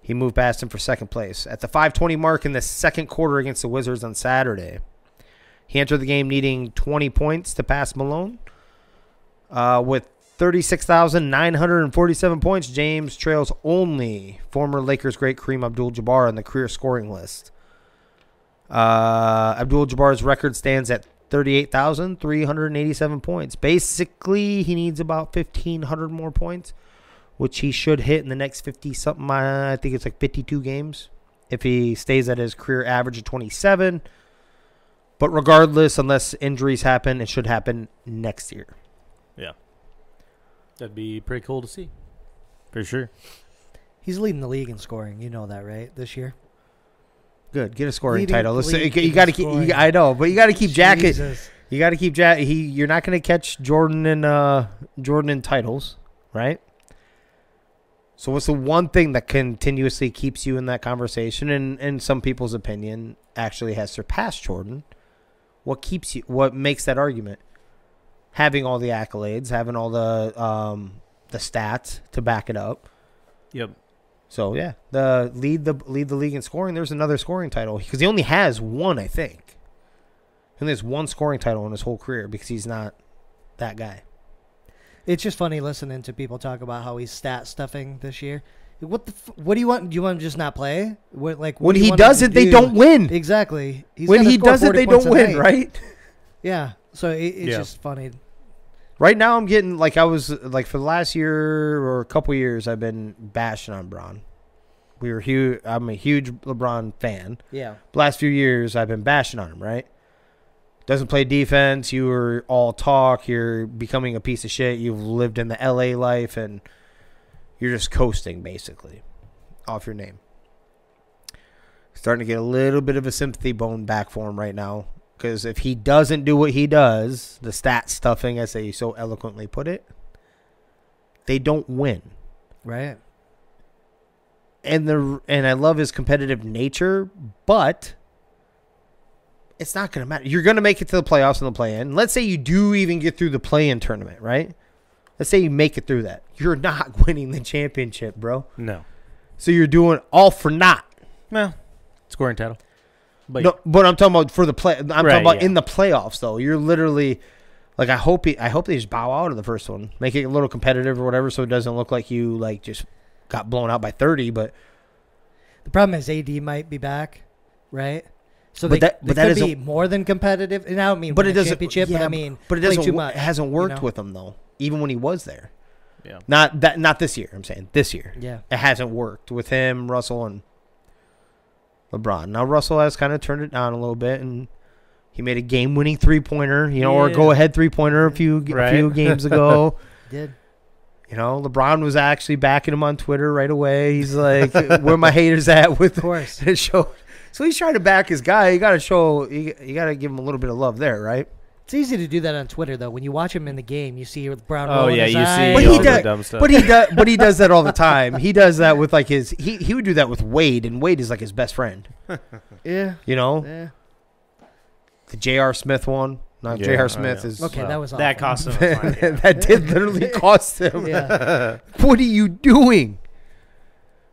He moved past him for second place. At the 5:20 mark in the second quarter against the Wizards on Saturday, he entered the game needing 20 points to pass Malone. With 36,947 points, James trails only former Lakers great Kareem Abdul-Jabbar on the career scoring list. Abdul-Jabbar's record stands at 38,387 points. Basically, he needs about 1,500 more points, which he should hit in the next 50-something. I think it's like 52 games if he stays at his career average of 27. But regardless, unless injuries happen, it should happen next year. Yeah. That'd be pretty cool to see. For sure. He's leading the league in scoring. You know that, right? This year. Good, get a scoring Leading title. the league You in got to keep. scoring. I know, but you got to keep Jack. Jesus. You got to keep Jack. You're not going to catch Jordan in titles, right? So what's the one thing that continuously keeps you in that conversation, and in some people's opinion, actually has surpassed Jordan? What keeps you? What makes that argument? Having all the accolades, having all the stats to back it up. Yep. So yeah, lead the league in scoring. There's another scoring title because he only has one, I think. He only has one scoring title in his whole career because he's not that guy. It's just funny listening to people talk about how he's stat stuffing this year. What do you want? Do you want him to just not play? What When do you he want him does to it, they do? don't win. Exactly. He's When gotta he score does it, 40 they points don't a win, night. right? Yeah. So it's Yeah. just funny. Right now, I'm getting for the last year or a couple years, I've been bashing on Bron. I'm a huge LeBron fan. Yeah. The last few years, I've been bashing on him, right? Doesn't play defense. You were all talk. You're becoming a piece of shit. You've lived in the LA life, and you're just coasting, basically, off your name. Starting to get a little bit of a sympathy bone back for him right now. Because if he doesn't do what he does, the stat stuffing, as they so eloquently put it, they don't win. Right. And I love his competitive nature, but it's not going to matter. You're going to make it to the playoffs and the play-in. Let's say you do even get through the play-in tournament, right? Let's say you make it through that. You're not winning the championship, bro. No. So you're doing all for naught. Well, scoring title. But No, but I'm talking about for the play. I'm talking about yeah. in the playoffs, though. You're literally like, I hope they just bow out of the first one, make it a little competitive or whatever, so it doesn't look like you like just got blown out by 30. But The problem is AD might be back, right? So But they that could isn't- be more than competitive. And I don't mean but win it a doesn't. championship, Yeah, but I mean but it play doesn't. too much. It hasn't worked know? with him though, even when he was there. yeah. Not this year. I'm saying this year. Yeah. It hasn't worked with him, Russell, and LeBron. Now Russell has kind of turned it down a little bit, and he made a game-winning three-pointer, or Yeah. go-ahead three-pointer a few games ago. Did. LeBron was actually backing him on Twitter right away. He's like, "Where my haters at?" With Of course. the show. So he's trying to back his guy. You got to show. You got to give him a little bit of love there, right? It's easy to do that on Twitter, though. When you watch him in the game, you see Brown Oh, rolling yeah, his you see eyes. But all he the does. dumb stuff. But he does that all the time. He does that with like his. He would do that with Wade, and Wade is like his best friend. Yeah. The J.R. Smith one. Not Yeah, J.R. oh, Smith yeah. is. Okay, Well, that was awful. that cost him a fine, yeah. That did literally cost him. Yeah. What are you doing?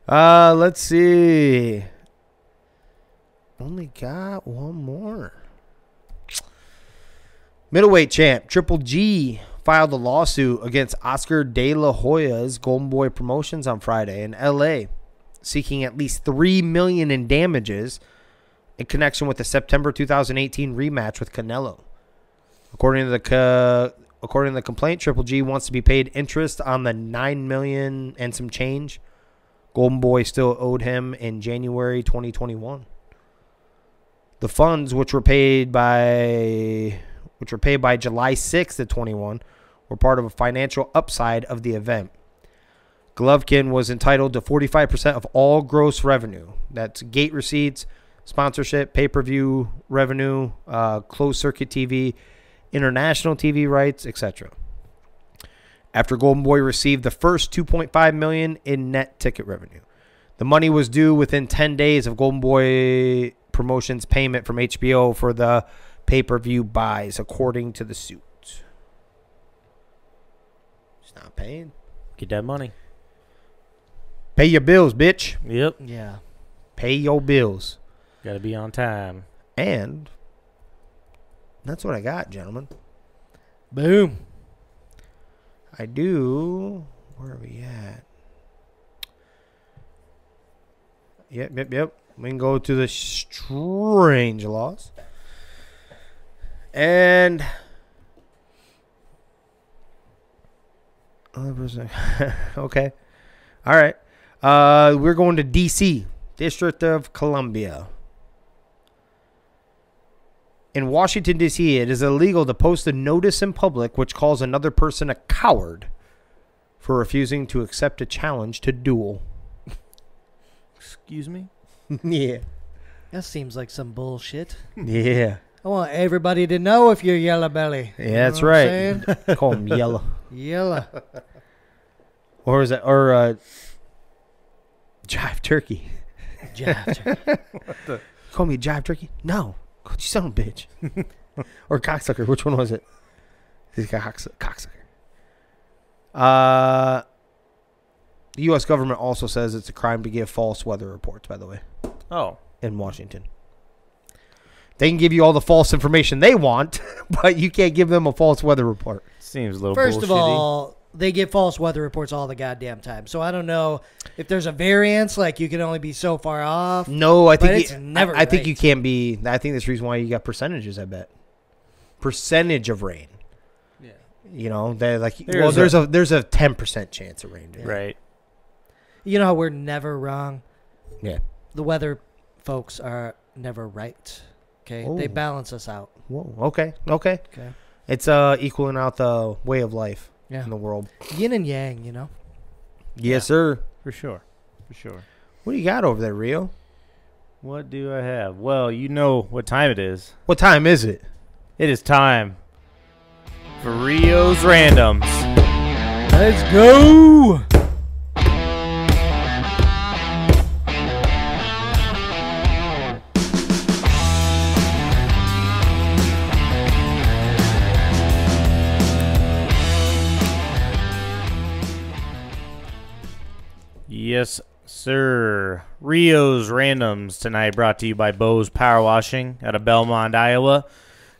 Let's see. Only got one more. Middleweight champ Triple G filed a lawsuit against Oscar De La Hoya's Golden Boy Promotions on Friday in L.A., seeking at least $3 million in damages in connection with the September 2018 rematch with Canelo. According to the complaint, Triple G wants to be paid interest on the $9 million and some change Golden Boy still owed him in January 2021. The funds, which were paid by July 6th of 21, were part of a financial upside of the event. Golovkin was entitled to 45% of all gross revenue. That's gate receipts, sponsorship, pay-per-view revenue, closed-circuit TV, international TV rights, etc. After Golden Boy received the first $2.5 million in net ticket revenue. The money was due within 10 days of Golden Boy Promotions payment from HBO for the pay-per-view buys, according to the suit. He's not paying. Get that money. Pay your bills, bitch. Yep. Yeah. Pay your bills. Got to be on time. And that's what I got, gentlemen. Boom. I do. Where are we at? Yep. We can go to the strange laws. And okay. All right. We're going to D.C., District of Columbia. In Washington, D.C., it is illegal to post a notice in public which calls another person a coward for refusing to accept a challenge to duel. Excuse me? Yeah. That seems like some bullshit. Yeah. I want everybody to know if you're yellow belly. Yeah, You know that's what I'm right. saying? Call him yellow. Yellow. Or is it? Or jive turkey. Jive. Call me jive turkey? No. Call you son of a bitch. Or cocksucker. Which one was it? He's got cocksucker. The U.S. government also says it's a crime to give false weather reports, by the way, Oh. in Washington. They can give you all the false information they want, but you can't give them a false weather report. Seems a little First bullshitty. of all, they get false weather reports all the goddamn time. So I don't know if there's a variance, like you can only be so far off. No, I think But it's never I think right. you can't be. I think that's the reason why you got percentages. I bet percentage of rain. Yeah. You know, they like. There's there's a 10% chance of rain. Dude. Right. You know how we're never wrong? Yeah. The weather folks are never right. Okay? Oh. They balance us out. Whoa. Okay. Okay. Okay? It's equaling out the way of life Yeah. in the world. Yin and yang, you know? Yes, sir. For sure. For sure. What do you got over there, Rio? What do I have? Well, you know what time it is. What time is it? It is time for Rio's Randoms. Let's go! Yes, sir. Rio's Randoms tonight brought to you by Bose Power Washing out of Belmont, Iowa.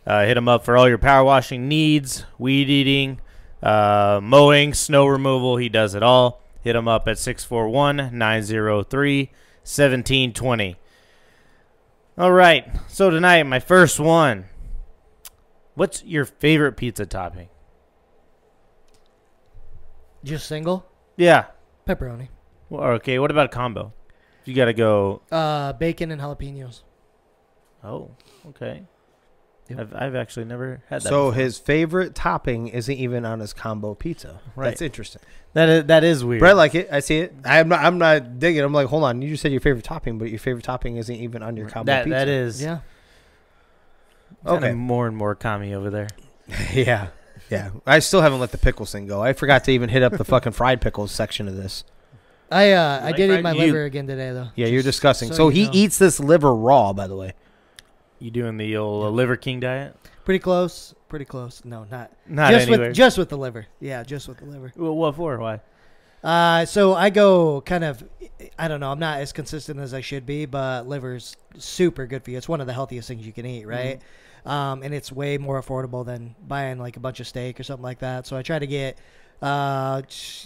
Hit them up for all your power washing needs, weed eating, mowing, snow removal. He does it all. Hit him up at 641-903-1720. All right. So tonight, my first one. What's your favorite pizza topping? Just single? Yeah. Pepperoni. Well, okay. What about a combo? You got to go. Bacon and jalapenos. Oh, okay. Yep. I've actually never had that. So before. his favorite topping isn't even on his combo pizza. Right. That's interesting. That is weird. But I like it. I see it. I'm not digging. I'm like, hold on. You just said your favorite topping, but your favorite topping isn't even on your combo pizza. That is. Yeah. Okay. Okay. More and more commie over there. Yeah. Yeah. I still haven't let the pickles thing go. I forgot to even hit up the fucking fried pickles section of this. I like did eat fried- my you- liver again today, though. Yeah, you're Just disgusting. So you he know. eats this liver raw, by the way. You doing the old Liver King diet? Pretty close. Pretty close. No, not Not anywhere. just with the liver. Yeah, just with the liver. Well, what for? Why? So I go kind of, I don't know, I'm not as consistent as I should be, but liver's super good for you. It's one of the healthiest things you can eat, right? And it's way more affordable than buying like a bunch of steak or something like that. So I try to get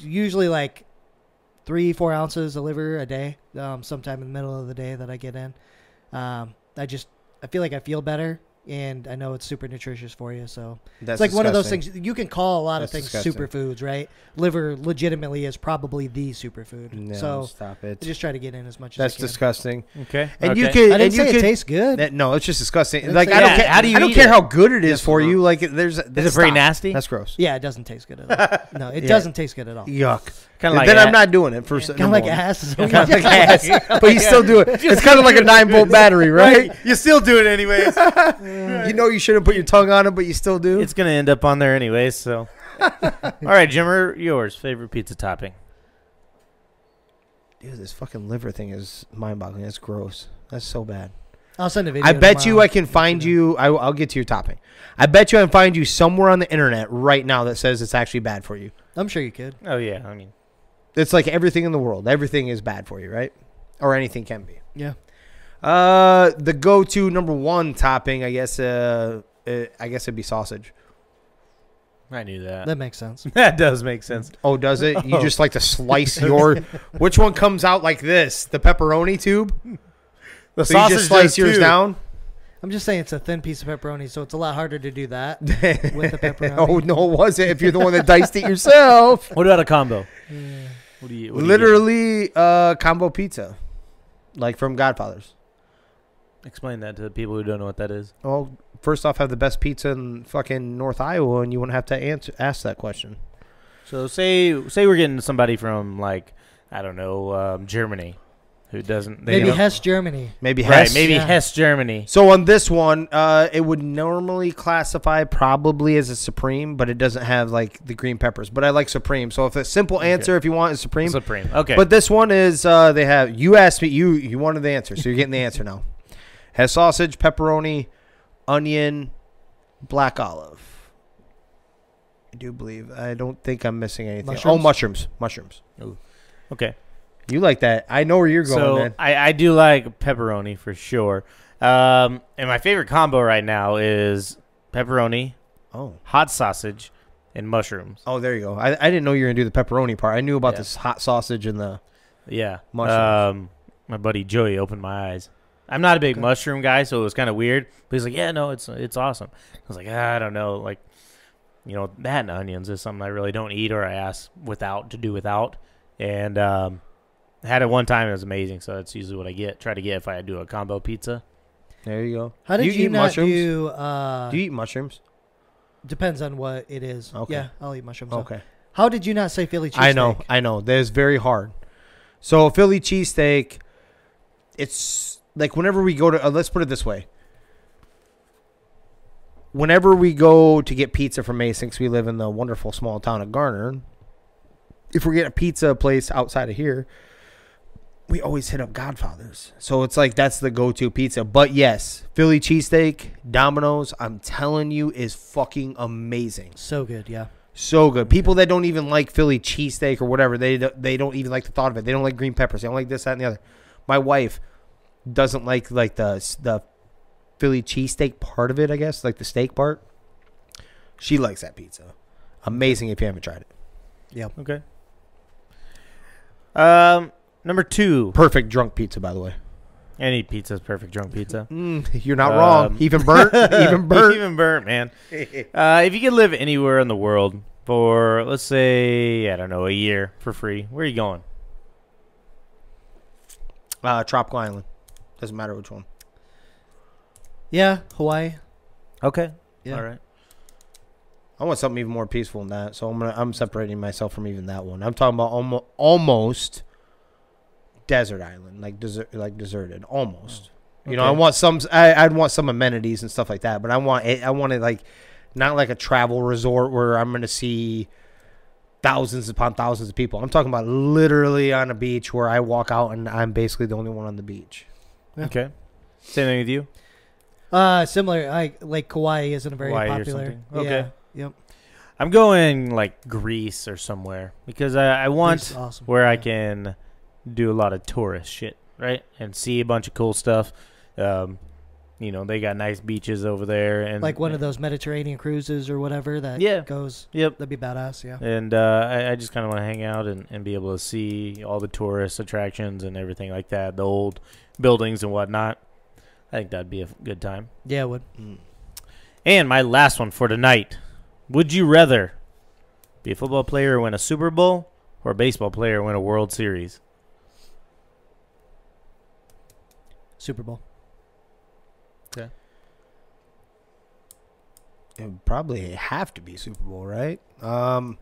usually like 3-4 ounces of liver a day, sometime in the middle of the day that I get in. I feel like I feel better. And I know it's super nutritious for you, so That's it's like one of those disgusting. things. You can call a lot of That's things disgusting. superfoods, right? Liver legitimately is probably the superfood. No, so stop it. I just try to get in as much That's as I can. disgusting. Okay. And okay. you could. I didn't and you say could, it tastes good. No, it's just disgusting. It's Like like- I don't Yeah, care. how do you I don't eat care it? how good it is Yes, for well, you. Like there's. Is it very nasty? That's gross. Yeah, it doesn't taste good at all. No, it Yeah. doesn't taste good at all. Yuck. Kind of like Then that. I'm not doing it for Kind of like ass. Kind of like ass, but you still do it. It's kind of like a 9-volt battery, right? You still do it anyways. You know you shouldn't put your tongue on it, but you still do. It's gonna end up on there anyways. So, all right, Jimmer, yours favorite pizza topping? Dude, this fucking liver thing is mind-boggling. That's gross. That's so bad. I'll send a video. I bet you tomorrow. I can find you. I'll get to your topping. I bet you I can find you somewhere on the internet right now that says it's actually bad for you. I'm sure you could. Oh yeah, I mean, It's like everything in the world. Everything is bad for you, right? Or anything can be. Yeah. The go-to number one topping, I guess. I guess it'd be sausage. I knew that. That makes sense. That does make sense. Oh, does it? You just like to slice your. Which one comes out like this? The pepperoni tube. The So you just slice yours down. I'm just saying it's a thin piece of pepperoni, so it's a lot harder to do that with the pepperoni. Oh no, it wasn't. If you're the one that diced it yourself. What about a combo? Yeah. What do you? Literally, combo pizza, like from Godfather's. Explain that to the people who don't know what that is. Well, first off, have the best pizza in fucking North Iowa, and you wouldn't have to ask that question. So say we're getting somebody from like I don't know Germany, who doesn't Maybe Hesse, Germany. Maybe right? Hesse. Maybe Yeah. Hesse, Germany. So on this one, it would normally classify probably as a Supreme, but it doesn't have like the green peppers. But I like Supreme. So if a simple answer, if you want, is Supreme. Supreme. Okay. But this one is they have. You asked me. You wanted the answer, so you're getting the answer now. Has sausage, pepperoni, onion, black olive. I do believe. I don't think I'm missing anything. Oh, Mushrooms? mushrooms. okay. You like that? I know where you're going, So man. I do like pepperoni for sure. And my favorite combo right now is pepperoni, Oh. hot sausage, and mushrooms. Oh, there you go. I didn't know you were going to do the pepperoni part. I knew about Yeah. this hot sausage and the Yeah. mushrooms. My buddy Joey opened my eyes. I'm not a big mushroom guy, so it was kind of weird. But he's like, yeah, no, it's awesome. I was like, I don't know. Like, you know, that and onions is something I really don't eat or I ask to do without. And I had it one time. It was amazing. So that's usually what I try to get if I do a combo pizza. There you go. How did you eat not mushrooms? do? Do you eat mushrooms? Depends on what it is. Okay. Yeah, I'll eat mushrooms. Okay. How did you not say Philly cheesesteak? I know. That is very hard. So Philly cheesesteak, it's like whenever we go to, let's put it this way. Whenever we go to get pizza from Mason, because we live in the wonderful small town of Garner, if we get a pizza place outside of here, we always hit up Godfather's. So it's like that's the go-to pizza. But yes, Philly cheesesteak, Domino's, I'm telling you, is fucking amazing. So good, yeah. So good. People that don't even like Philly cheesesteak or whatever, they don't even like the thought of it. They don't like green peppers. They don't like this, that, and the other. My wife doesn't like the Philly cheesesteak part of it, I guess, like the steak part. She likes that pizza. Amazing if you haven't tried it. Yeah. Okay. Number 2. Perfect drunk pizza, by the way. Any pizza's perfect drunk pizza. You're not wrong. Even burnt. Even burnt. Even burnt, man. If you could live anywhere in the world for, let's say, I don't know, a year for free, where are you going? Tropical Island. Doesn't matter which one. Yeah, Hawaii. Okay. Yeah. All right. I want something even more peaceful than that, so I'm separating myself from even that one. I'm talking about almost desert island, like deserted, almost. Okay. You know, I want some. I'd want some amenities and stuff like that, but I want it like not like a travel resort where I'm going to see thousands upon thousands of people. I'm talking about literally on a beach where I walk out and I'm basically the only one on the beach. Yeah. Okay. Same thing with you? Similar. Like Kauai isn't a very Hawaii or popular. something. Okay. Yeah. Yep. I'm going like Greece or somewhere because I want Greece is awesome. where I can do a lot of tourist shit, right? And see a bunch of cool stuff. You know, they got nice beaches over there, and Like one of those Mediterranean cruises or whatever that goes. Yep. That'd be badass, yeah. And I just kind of want to hang out and be able to see all the tourist attractions and everything like that, the old buildings and whatnot. I think that'd be a good time. Yeah, it would. And my last one for tonight. Would you rather be a football player and win a Super Bowl or a baseball player and win a World Series? Super Bowl. Okay. It would probably have to be Super Bowl, right? Could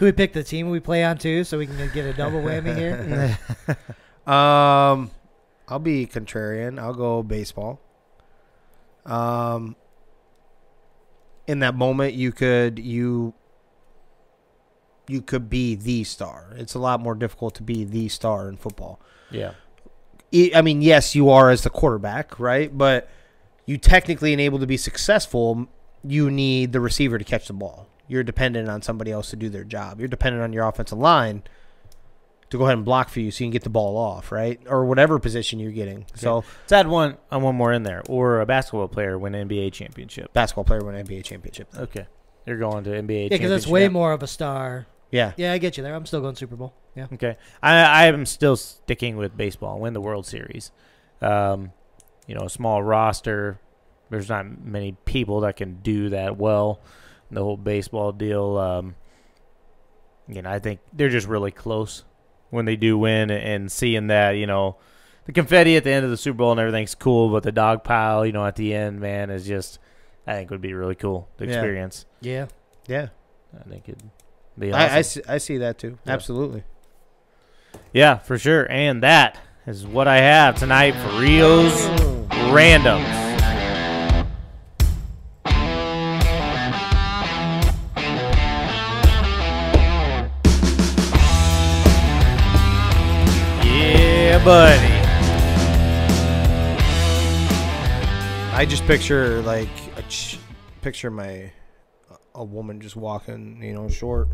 we pick the team we play on too, so we can get a double whammy here? I'll be contrarian. I'll go baseball. In that moment, you could be the star. It's a lot more difficult to be the star in football. Yeah. I mean, yes, you are as the quarterback, right? But you technically enable to be successful, you need the receiver to catch the ball. You're dependent on somebody else to do their job. You're dependent on your offensive line to go ahead and block for you so you can get the ball off, right? Or whatever position you're getting. Okay. So let's add one more in there. Or a basketball player win an NBA championship. Basketball player win an NBA championship. Then. Okay. You're going to NBA championship. Yeah, because that's way more of a star. Yeah. Yeah, I get you there. I'm still going Super Bowl. Yeah. Okay. I am still sticking with baseball. Win the World Series. You know, a small roster. There's not many people that can do that well. The whole baseball deal. You know, I think they're just really close when they do win, and seeing that, you know, the confetti at the end of the Super Bowl and everything's cool, but the dog pile, you know, at the end, man, is just, I think would be really cool to experience. Yeah. Yeah. I think it'd be awesome. I see that too. Yeah. Absolutely. Yeah, for sure. And that is what I have tonight for Rio's Randoms. Yeah, buddy. I just picture like picture a woman just walking, you know, short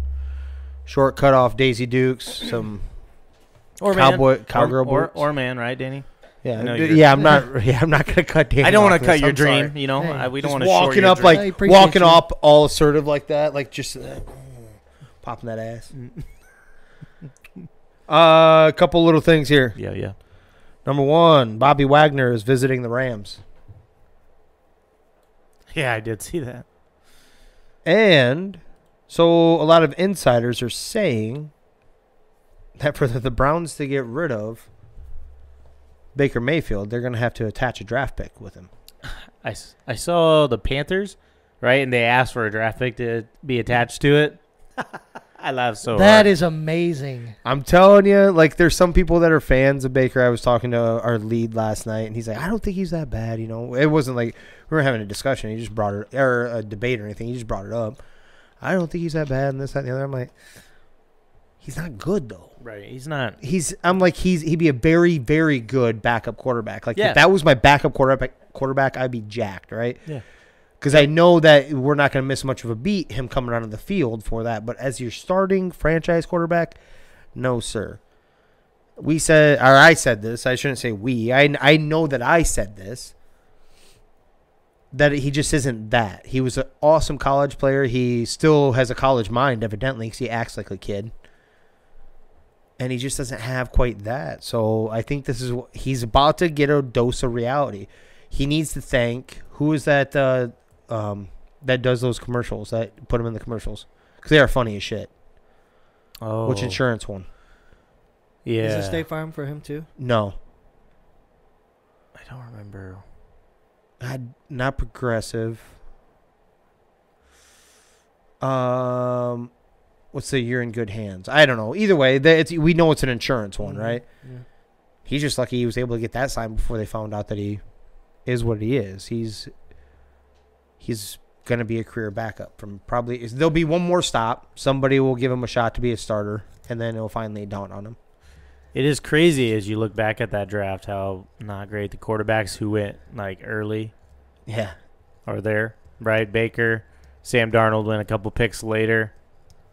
cut off Daisy Dukes, some cowgirl boots. Or man, right, Danny? Yeah, I'm not gonna cut Danny. I don't want to cut this. your I'm dream. sorry. You know, Hey, we don't Just want to walking up like walking up all assertive like that, like just popping that ass. A couple little things here. Yeah. Number one, Bobby Wagner is visiting the Rams. Yeah, I did see that. And so a lot of insiders are saying that for the Browns to get rid of Baker Mayfield, they're going to have to attach a draft pick with him. I saw the Panthers, right, and they asked for a draft pick to be attached to it. I laughed so hard. That is amazing. I'm telling you, like, there's some people that are fans of Baker. I was talking to our lead last night, and he's like, I don't think he's that bad, you know. It wasn't like we were having a discussion. He just brought it, or a debate or anything. He just brought it up. I don't think he's that bad, and this, that, and the other. I'm like, he's not good, though. Right, he's not. I'm like, he'd be a very, very good backup quarterback. Like, Yeah. if that was my backup quarterback, I'd be jacked, right? Yeah. Because I know that we're not going to miss much of a beat, him coming onto the field for that. But as your starting franchise quarterback, no, sir. I said this. I shouldn't say we. I know that I said this. That he just isn't that. He was an awesome college player. He still has a college mind, evidently, because he acts like a kid. And he just doesn't have quite that. So I think this is what he's about to get a dose of reality. He needs to thank, who is that that does those commercials, that put him in the commercials? Because they are funny as shit. Oh. Which insurance one? Yeah. Is it State Farm for him too? No. I don't remember. Not Progressive. What's the You're in Good Hands? I don't know. Either way, we know it's an insurance one, right? Yeah. He's just lucky he was able to get that signed before they found out that he is what he is. He's going to be a career backup from probably. There'll be one more stop. Somebody will give him a shot to be a starter, and then it'll finally dawn on him. It is crazy as you look back at that draft how not great the quarterbacks who went like early are there, right? Baker, Sam Darnold went a couple picks later.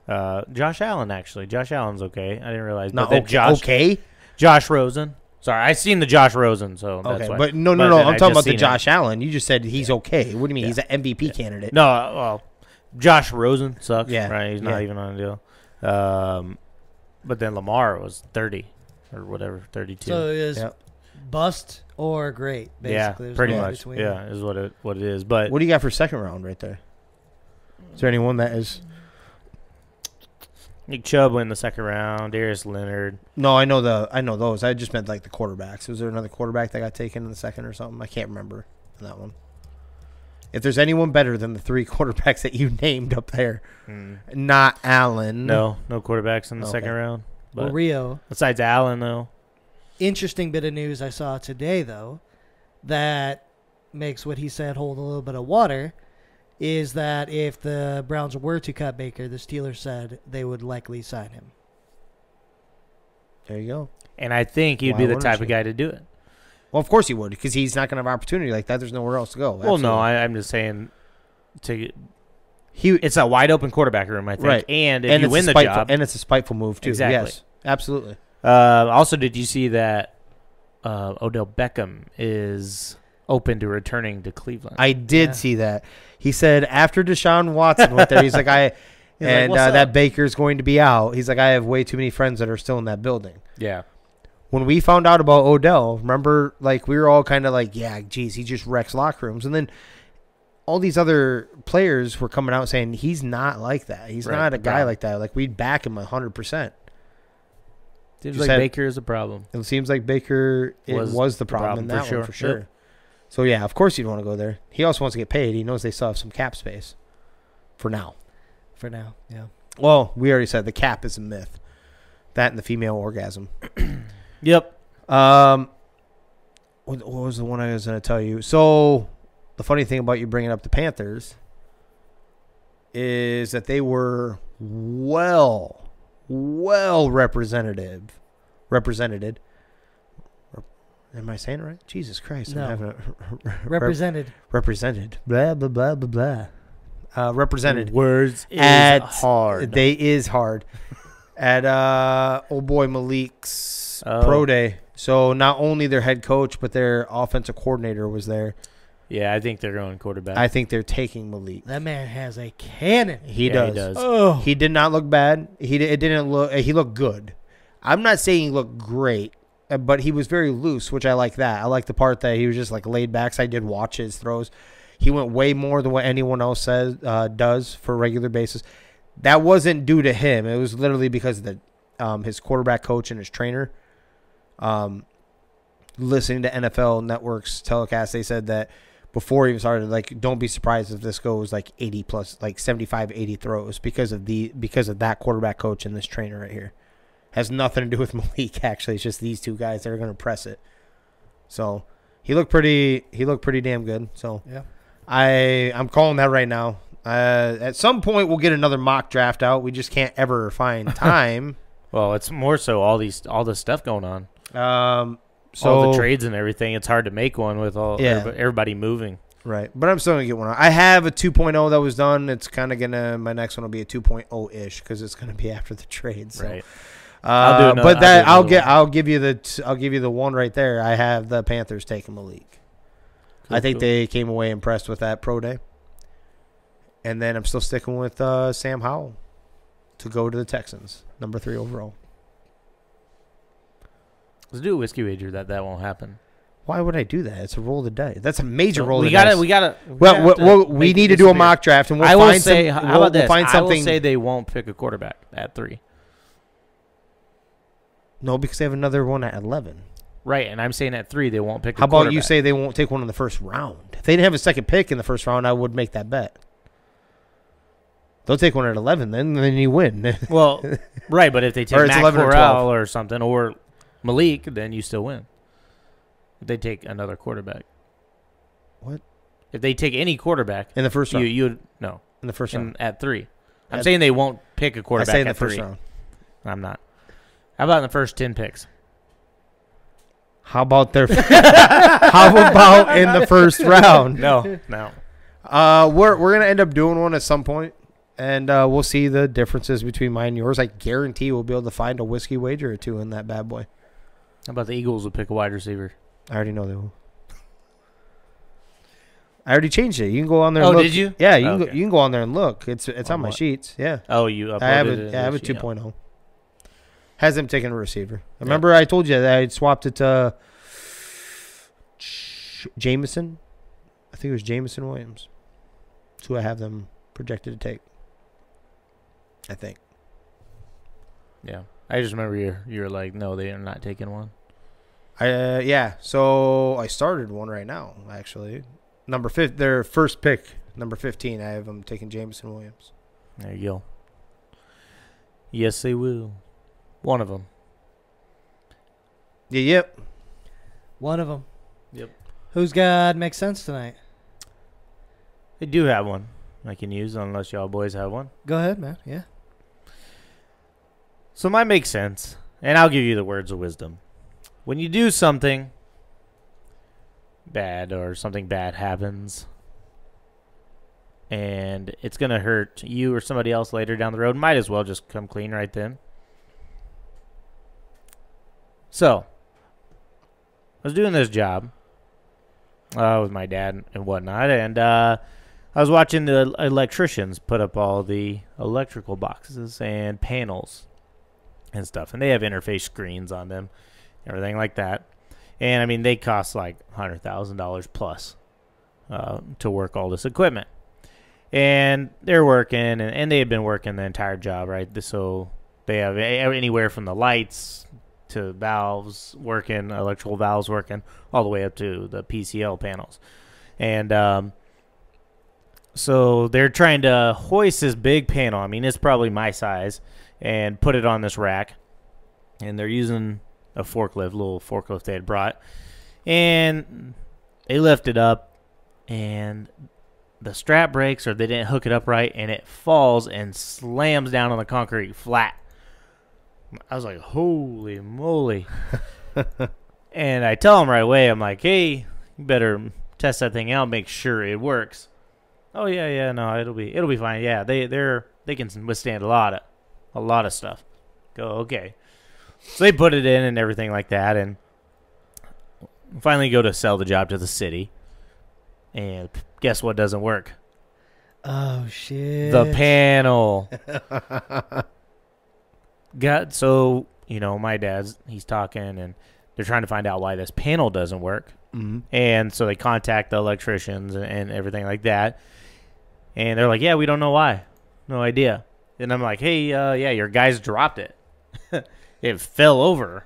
Josh Allen, actually. Josh Allen's okay. I didn't realize. Not but okay. Josh Rosen. Sorry, I seen the Josh Rosen, so that's okay. why. But no. I'm talking about the Josh Allen. You just said he's okay. What do you mean? He's an MVP candidate. No, well, Josh Rosen sucks. Yeah. Right? He's not even on a deal. But then Lamar was 30 or whatever, 32. So it is bust or great, basically. Yeah, There's pretty no much. between. Yeah, is what it is. But What do you got for second round right there? Is there anyone that is? Nick Chubb went in the second round. Darius Leonard. No, I know those. I just meant like the quarterbacks. Was there another quarterback that got taken in the second or something? I can't remember that one. If there's anyone better than the three quarterbacks that you named up there, not Allen. No quarterbacks in the second round. But Well, Rio. besides Allen, though. Interesting bit of news I saw today, though, that makes what he said hold a little bit of water, is that if the Browns were to cut Baker, the Steelers said they would likely sign him. There you go. And I think he'd Why be the wouldn't type you? of guy to do it. Well, of course he would, because he's not going to have an opportunity like that. There's nowhere else to go. Well, no, I'm just saying it's a wide open quarterback room, I think. Right. And if you win the job. And it's a spiteful move, too. Exactly. Yes, absolutely. Also, did you see that Odell Beckham is open to returning to Cleveland? I did see that. He said after Deshaun Watson went there, he's like, that Baker's going to be out. He's like, I have way too many friends that are still in that building. Yeah. When we found out about Odell, remember, like, we were all kind of like, yeah, geez, he just wrecks locker rooms. And then all these other players were coming out saying he's not like that. He's not a guy like that. Like, we'd back him 100%. Seems like Baker is a problem. It seems like Baker was the problem in that one for sure. Yep. So, yeah, of course you'd want to go there. He also wants to get paid. He knows they still have some cap space for now. For now, yeah. Well, we already said the cap is a myth. That and the female orgasm. Yep. What was the one I was going to tell you? So, the funny thing about you bringing up the Panthers is that they were well represented. Am I saying it right? Jesus Christ. No. I'm having Represented. represented. Blah, blah, blah, blah, blah. Represented. Words is hard. They is hard. At old boy Malik's pro day. So not only their head coach, but their offensive coordinator was there. Yeah, I think they're going quarterback. I think they're taking Malik. That man has a cannon. He does. Oh. He did not look bad. He looked good. I'm not saying he looked great, but he was very loose, which I like that. I like the part that he was just like laid back. So I did watch his throws. He went way more than what anyone else does for a regular basis. That wasn't due to him. It was literally because of his quarterback coach and his trainer. Listening to NFL Network's telecast, they said that before he started, like, don't be surprised if this goes like 80 plus, like 75, 80 throws because of that quarterback coach and this trainer right here. Has nothing to do with Malik, actually. It's just these two guys that are going to press it. So he looked pretty damn good. So yeah, I'm calling that right now. At some point we'll get another mock draft out. We just can't ever find time. Well, it's more so all this stuff going on. So all the trades and everything. It's hard to make one with everybody moving. Right. But I'm still going to get one. I have a 2.0 that was done. It's kind of going to, my next one will be a 2.0-ish because it's going to be after the trade. So. Right. I'll give you the one right there. I have the Panthers taking Malik. Cool, I think they came away impressed with that pro day. And then I'm still sticking with Sam Howell to go to the Texans, number 3 overall. Let's do a whiskey wager that won't happen. Why would I do that? It's a roll of the dice. That's a major roll of the dice. We need to do a mock draft, and we'll find something. How about this? I will say they won't pick a quarterback at 3. No, because they have another one at 11. Right, and I'm saying at 3 they won't pick a How quarterback. about you say they won't take one in the first round? If they didn't have a second pick in the first round, I would make that bet. They'll take one at 11, then you win. Well, right, but if they take Or it's Matt 11 or 12. Corral or something, or Malik, then you still win. If they take another quarterback. What? If they take any quarterback. In the first round? No. In the first round. At 3. I'm saying they won't pick a quarterback I say in at the first 3. round. I'm not. How about in the first 10 picks? How about in the first round? No. We're gonna end up doing one at some point, and we'll see the differences between mine and yours. I guarantee we'll be able to find a whiskey wager or 2 in that bad boy. How about the Eagles will pick a wide receiver? I already know they will. I already changed it. You can go on there. And look. Did you? Yeah, you can go on there and look. It's on my sheets. Yeah. Oh, you uploaded I have a 2.0. Has them taking a receiver. Remember I told you that I swapped it to Jameson. I think it was Jameson Williams. That's who I have them projected to take. I think. Yeah. I just remember you were like, no, they are not taking one. Yeah. So I started one right now, actually. Their first pick, number 15. I have them taking Jameson Williams. There you go. Yes, they will. One of them. Yeah, yep. One of them. Yep. Who's got makes sense tonight? They do have one I can use, unless y'all boys have one. Go ahead, man. Yeah. So mine makes sense, and I'll give you the words of wisdom. When you do something bad or something bad happens, and it's going to hurt you or somebody else later down the road, might as well just come clean right then. So, I was doing this job with my dad and whatnot, and I was watching the electricians put up all the electrical boxes and panels and stuff, and they have interface screens on them, everything like that. And, I mean, they cost like $100,000 plus to work all this equipment. And they're working, and they had been working the entire job, right? So they have anywhere from the lights to valves working, electrical valves working, all the way up to the PCL panels. And so they're trying to hoist this big panel. I mean, it's probably my size, and put it on this rack. And they're using a little forklift they had brought. And they lift it up, and the strap breaks, or they didn't hook it up right, and it falls and slams down on the concrete flat. I was like, holy moly. And I tell them right away, I'm like, hey, you better test that thing out, make sure it works. Oh, yeah, no, it'll be fine. Yeah, they can withstand a lot of stuff. Go, okay. So they put it in and everything like that, and finally go to sell the job to the city. And guess what doesn't work? Oh, shit. The panel. So, my he's talking, and they're trying to find out why this panel doesn't work. Mm-hmm. And so they contact the electricians and everything like that. And they're like, yeah, we don't know why. No idea. And I'm like, hey, yeah, your guys dropped it. It fell over.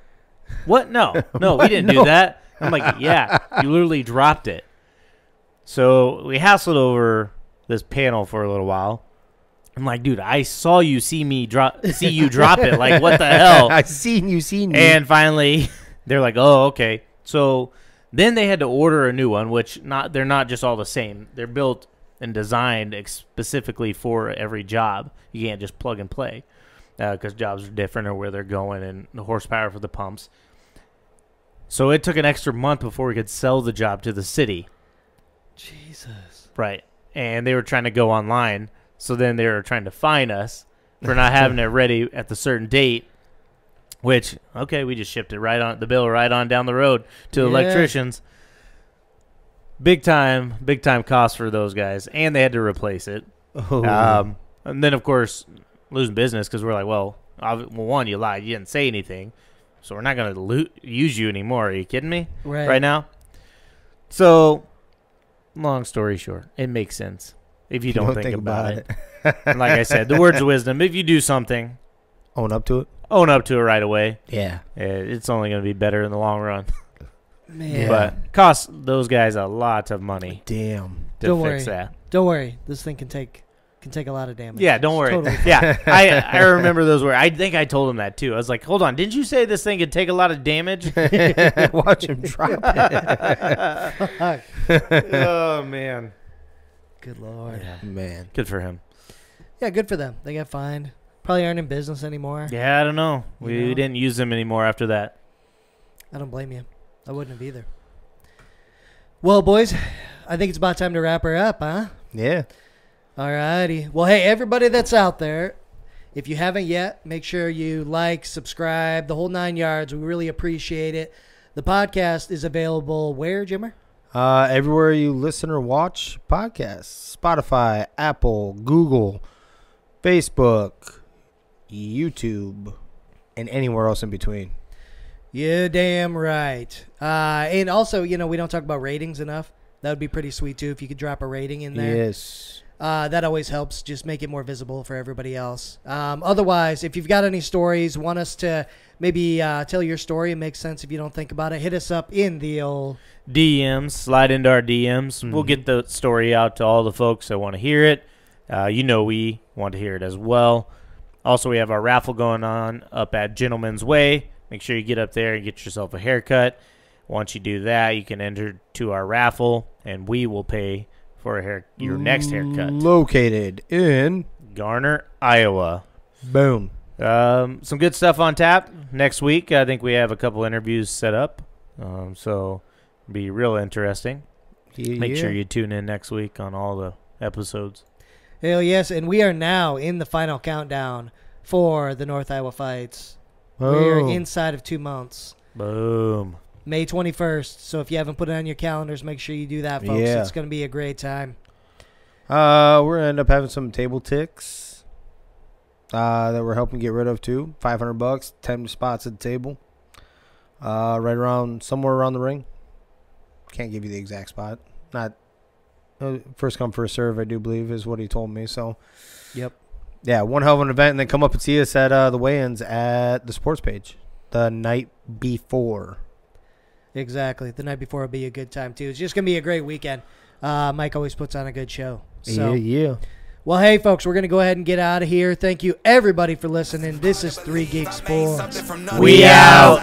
What? No, we didn't do that. I'm like, yeah, you literally dropped it. So we hassled over this panel for a little while. I'm like, dude, I saw you see you drop it. Like, what the hell? I seen you. And finally, they're like, oh, okay. So then they had to order a new one, which they're not just all the same. They're built and designed specifically for every job. You can't just plug and play because jobs are different or where they're going and the horsepower for the pumps. So it took an extra month before we could sell the job to the city. Jesus. Right. And they were trying to go online. So then they were trying to fine us for not having it ready at the certain date, which, okay, we just shipped it right on down the road to the electricians. Big time cost for those guys. And they had to replace it. Oh. And then, of course, losing business because we're like, well, one, you lied. You didn't say anything. So we're not going to use you anymore. Are you kidding me? Right now? So, long story short, it makes sense if you don't think about it. And like I said, the words of wisdom, if you do something, Own up to it. Own up to it right away. Yeah. It's only going to be better in the long run. Man. But cost those guys a lot of money. Damn. To fix that. Don't worry. This thing can take a lot of damage. Yeah, don't worry. Totally. Yeah, I remember those words. I think I told him that too. I was like, hold on, didn't you say this thing could take a lot of damage? Watch him drop it. Oh, man. Good Lord. Yeah. Man. Good for him. Yeah, good for them. They got fined. Probably aren't in business anymore. Yeah, I don't know. We didn't use them anymore after that. I don't blame you. I wouldn't have either. Well, boys, I think it's about time to wrap her up, huh? Yeah. All righty. Well, hey, everybody that's out there, if you haven't yet, make sure you like, subscribe, the whole 9 yards. We really appreciate it. The podcast is available where, Jimmer? Everywhere you listen or watch podcasts. Spotify, Apple, Google, Facebook, YouTube, and anywhere else in between. Yeah, damn right. And also, we don't talk about ratings enough. That would be pretty sweet, too, if you could drop a rating in there. Yes. That always helps. Just make it more visible for everybody else. Otherwise, if you've got any stories, want us to maybe tell your story, it makes sense if you don't think about it, hit us up in the old DMs. Slide into our DMs. Mm-hmm. We'll get the story out to all the folks that want to hear it. We want to hear it as well. Also, we have our raffle going on up at Gentleman's Way. Make sure you get up there and get yourself a haircut. Once you do that, you can enter to our raffle, and we will pay for your next haircut. Located in Garner, Iowa. Boom. Some good stuff on tap next week. I think we have a couple interviews set up, so it'll be real interesting. Make sure you tune in next week on all the episodes. Hell yes, and we are now in the final countdown for the North Iowa fights. We're inside of 2 months. Boom. May 21st. So if you haven't put it on your calendars, make sure you do that, folks. Yeah. It's going to be a great time. We're going to end up having some table ticks that we're helping get rid of, too. $500, 10 spots at the table. Somewhere around the ring. Can't give you the exact spot. Not first come, first serve, I do believe, is what he told me. So, yep. Yeah, one hell of an event. And then come up and see us at the weigh-ins at the sports page the night before. Exactly. The night before will be a good time, too. It's just going to be a great weekend. Mike always puts on a good show. So. Yeah. Well, hey, folks, we're going to go ahead and get out of here. Thank you, everybody, for listening. This is 3 Geek Sports. We out.